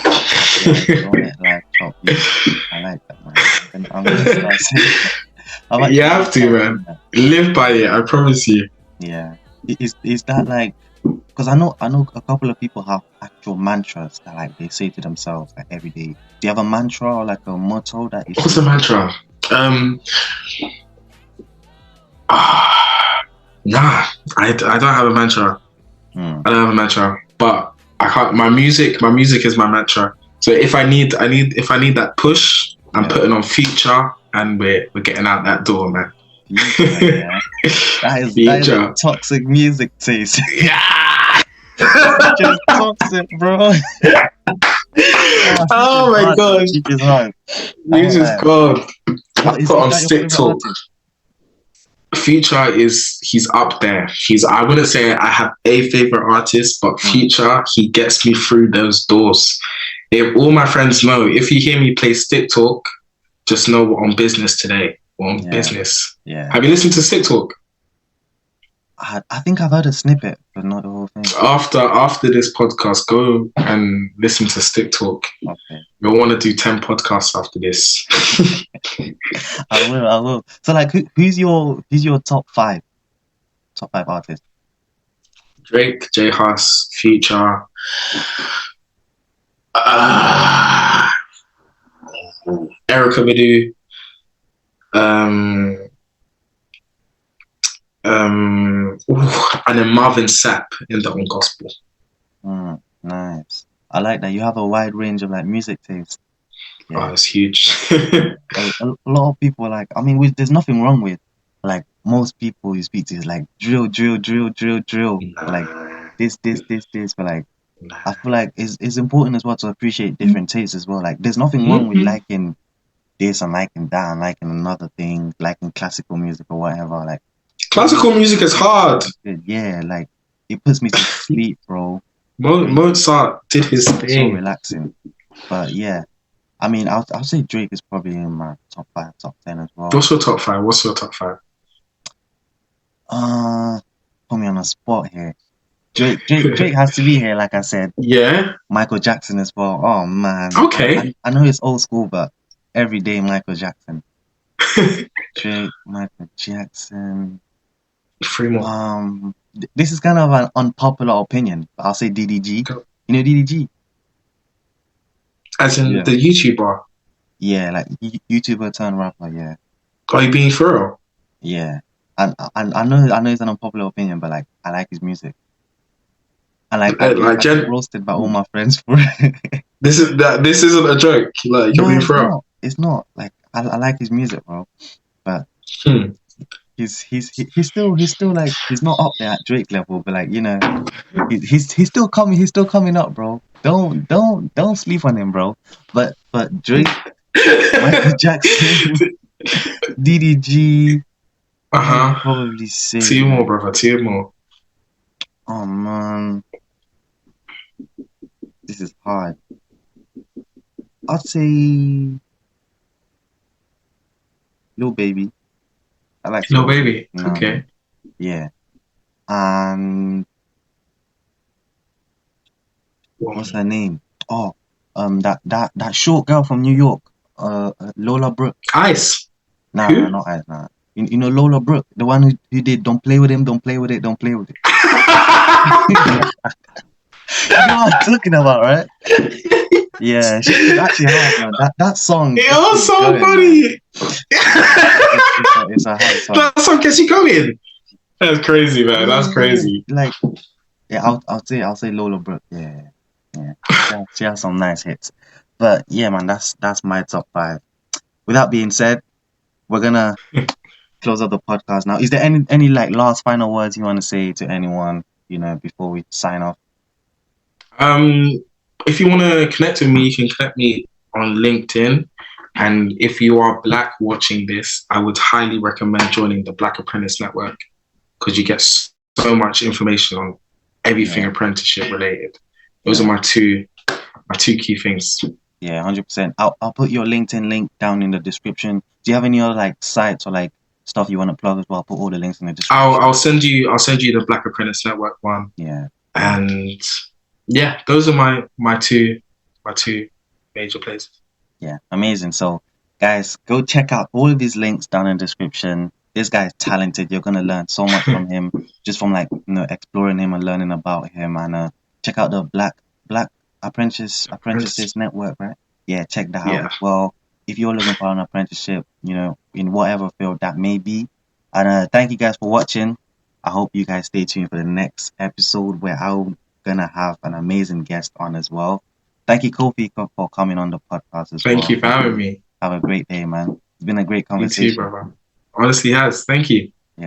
Yeah, don't let life chop you. I like that, man. I'm gonna start saying that. You have to, man. Live by it. I promise you. Yeah. Is that like? Because I know a couple of people have actual mantras that like they say to themselves like every day. Do you have a mantra or like a motto that is? What's a mantra? Nah, I don't have a mantra. I don't have a mantra, but I can't. My music is my mantra. So if I need that push, I'm putting on Future, and we're getting out that door, man. Yeah. That is a toxic music taste. Yeah. Just toxic, bro. Oh my god. Music's god. I put on Stick Talk. Future he's up there. I wouldn't say I have a favorite artist, but Future, he gets me through those doors. If all my friends know, if you hear me play Stick Talk, just know we're on business today. We're on business. Yeah. Have you listened to Stick Talk? I think I've heard a snippet, but not the whole thing. After this podcast, go and listen to Stick Talk. Okay. You'll want to do 10 podcasts after this. I will. So like, who's your top five artists? Drake, J Hus, Future, Erica Badu, um, and then Marvin Sapp in the own gospel. Nice. I like that you have a wide range of like music taste. Yeah. Oh, it's huge. a lot of people like, I mean, there's nothing wrong with like most people you speak to is like drill. Nah. Like this. But like, I feel like it's important as well to appreciate different tastes as well. Like, there's nothing wrong with liking this and liking that and liking another thing, liking classical music or whatever. Like, classical music is hard. Yeah, like it puts me to sleep, bro. Mozart did his thing. So relaxing. But yeah, I mean, I'll say Drake is probably in my top 5, top 10 as well. What's your top 5? Put me on a spot here. Drake has to be here, like I said. Yeah. Michael Jackson as well. Oh man. Okay. I know it's old school, but everyday Michael Jackson. Drake, Michael Jackson. 3 more. This is kind of an unpopular opinion, but I'll say DDG. You know DDG? As in the YouTuber? Yeah, like YouTuber turned rapper, yeah. Are you being for real? Yeah. And I know it's an unpopular opinion, but like I like his music. And like I get roasted by all my friends for it. This isn't a joke. Like you're being for real. It's not. Like I like his music, bro. But he's still like he's not up there at Drake level, but like, you know, he's still coming up, bro. Don't sleep on him, bro. But Drake, Michael Jackson, DDG. Probably say 2 more, brother. 2 more. Oh man, this is hard. I'd say Lil Baby. I like Lil Baby. Okay. Yeah. And what's her name? Oh, that short girl from New York. Lola Brooke. Ice. Nah, not Ice. Nah. You know Lola Brooke, the one who did "Don't Play with Him, Don't Play with It, Don't Play with It." You know what I'm talking about, right? Yeah, she's actually hard, man. That song. It was so funny. It's a hard song. That song gets you going. That's crazy, man. That's crazy. Like, yeah, I'll say Lola Brooke. Yeah. She has some nice hits. But yeah, man, that's my top 5. With that being said, we're gonna close up the podcast now. Is there any like last final words you want to say to anyone, you know, before we sign off? If you want to connect with me, you can connect me on LinkedIn. And if you are Black watching this, I would highly recommend joining the Black Apprentice Network, because you get so much information on everything apprenticeship related. Those are my two key things. Yeah, 100%. I'll put your LinkedIn link down in the description. Do you have any other like sites or like stuff you want to plug as well? I'll put all the links in the description. I'll send you the Black Apprentice Network one. Yeah. And yeah, those are my two major places. Yeah, amazing. So guys, go check out all of these links down in the description. This guy is talented. You're gonna learn so much from him, just from like, you know, exploring him and learning about him. And check out the Black Apprentices Network, right? Yeah, check that out as well. If you're looking for an apprenticeship, you know, in whatever field that may be. And thank you guys for watching. I hope you guys stay tuned for the next episode, where I'm gonna have an amazing guest on as well. Thank you, Kofi, for coming on the podcast as well. Thank you for having me. Have a great day, man. It's been a great conversation. You too, brother. Honestly has. Thank you.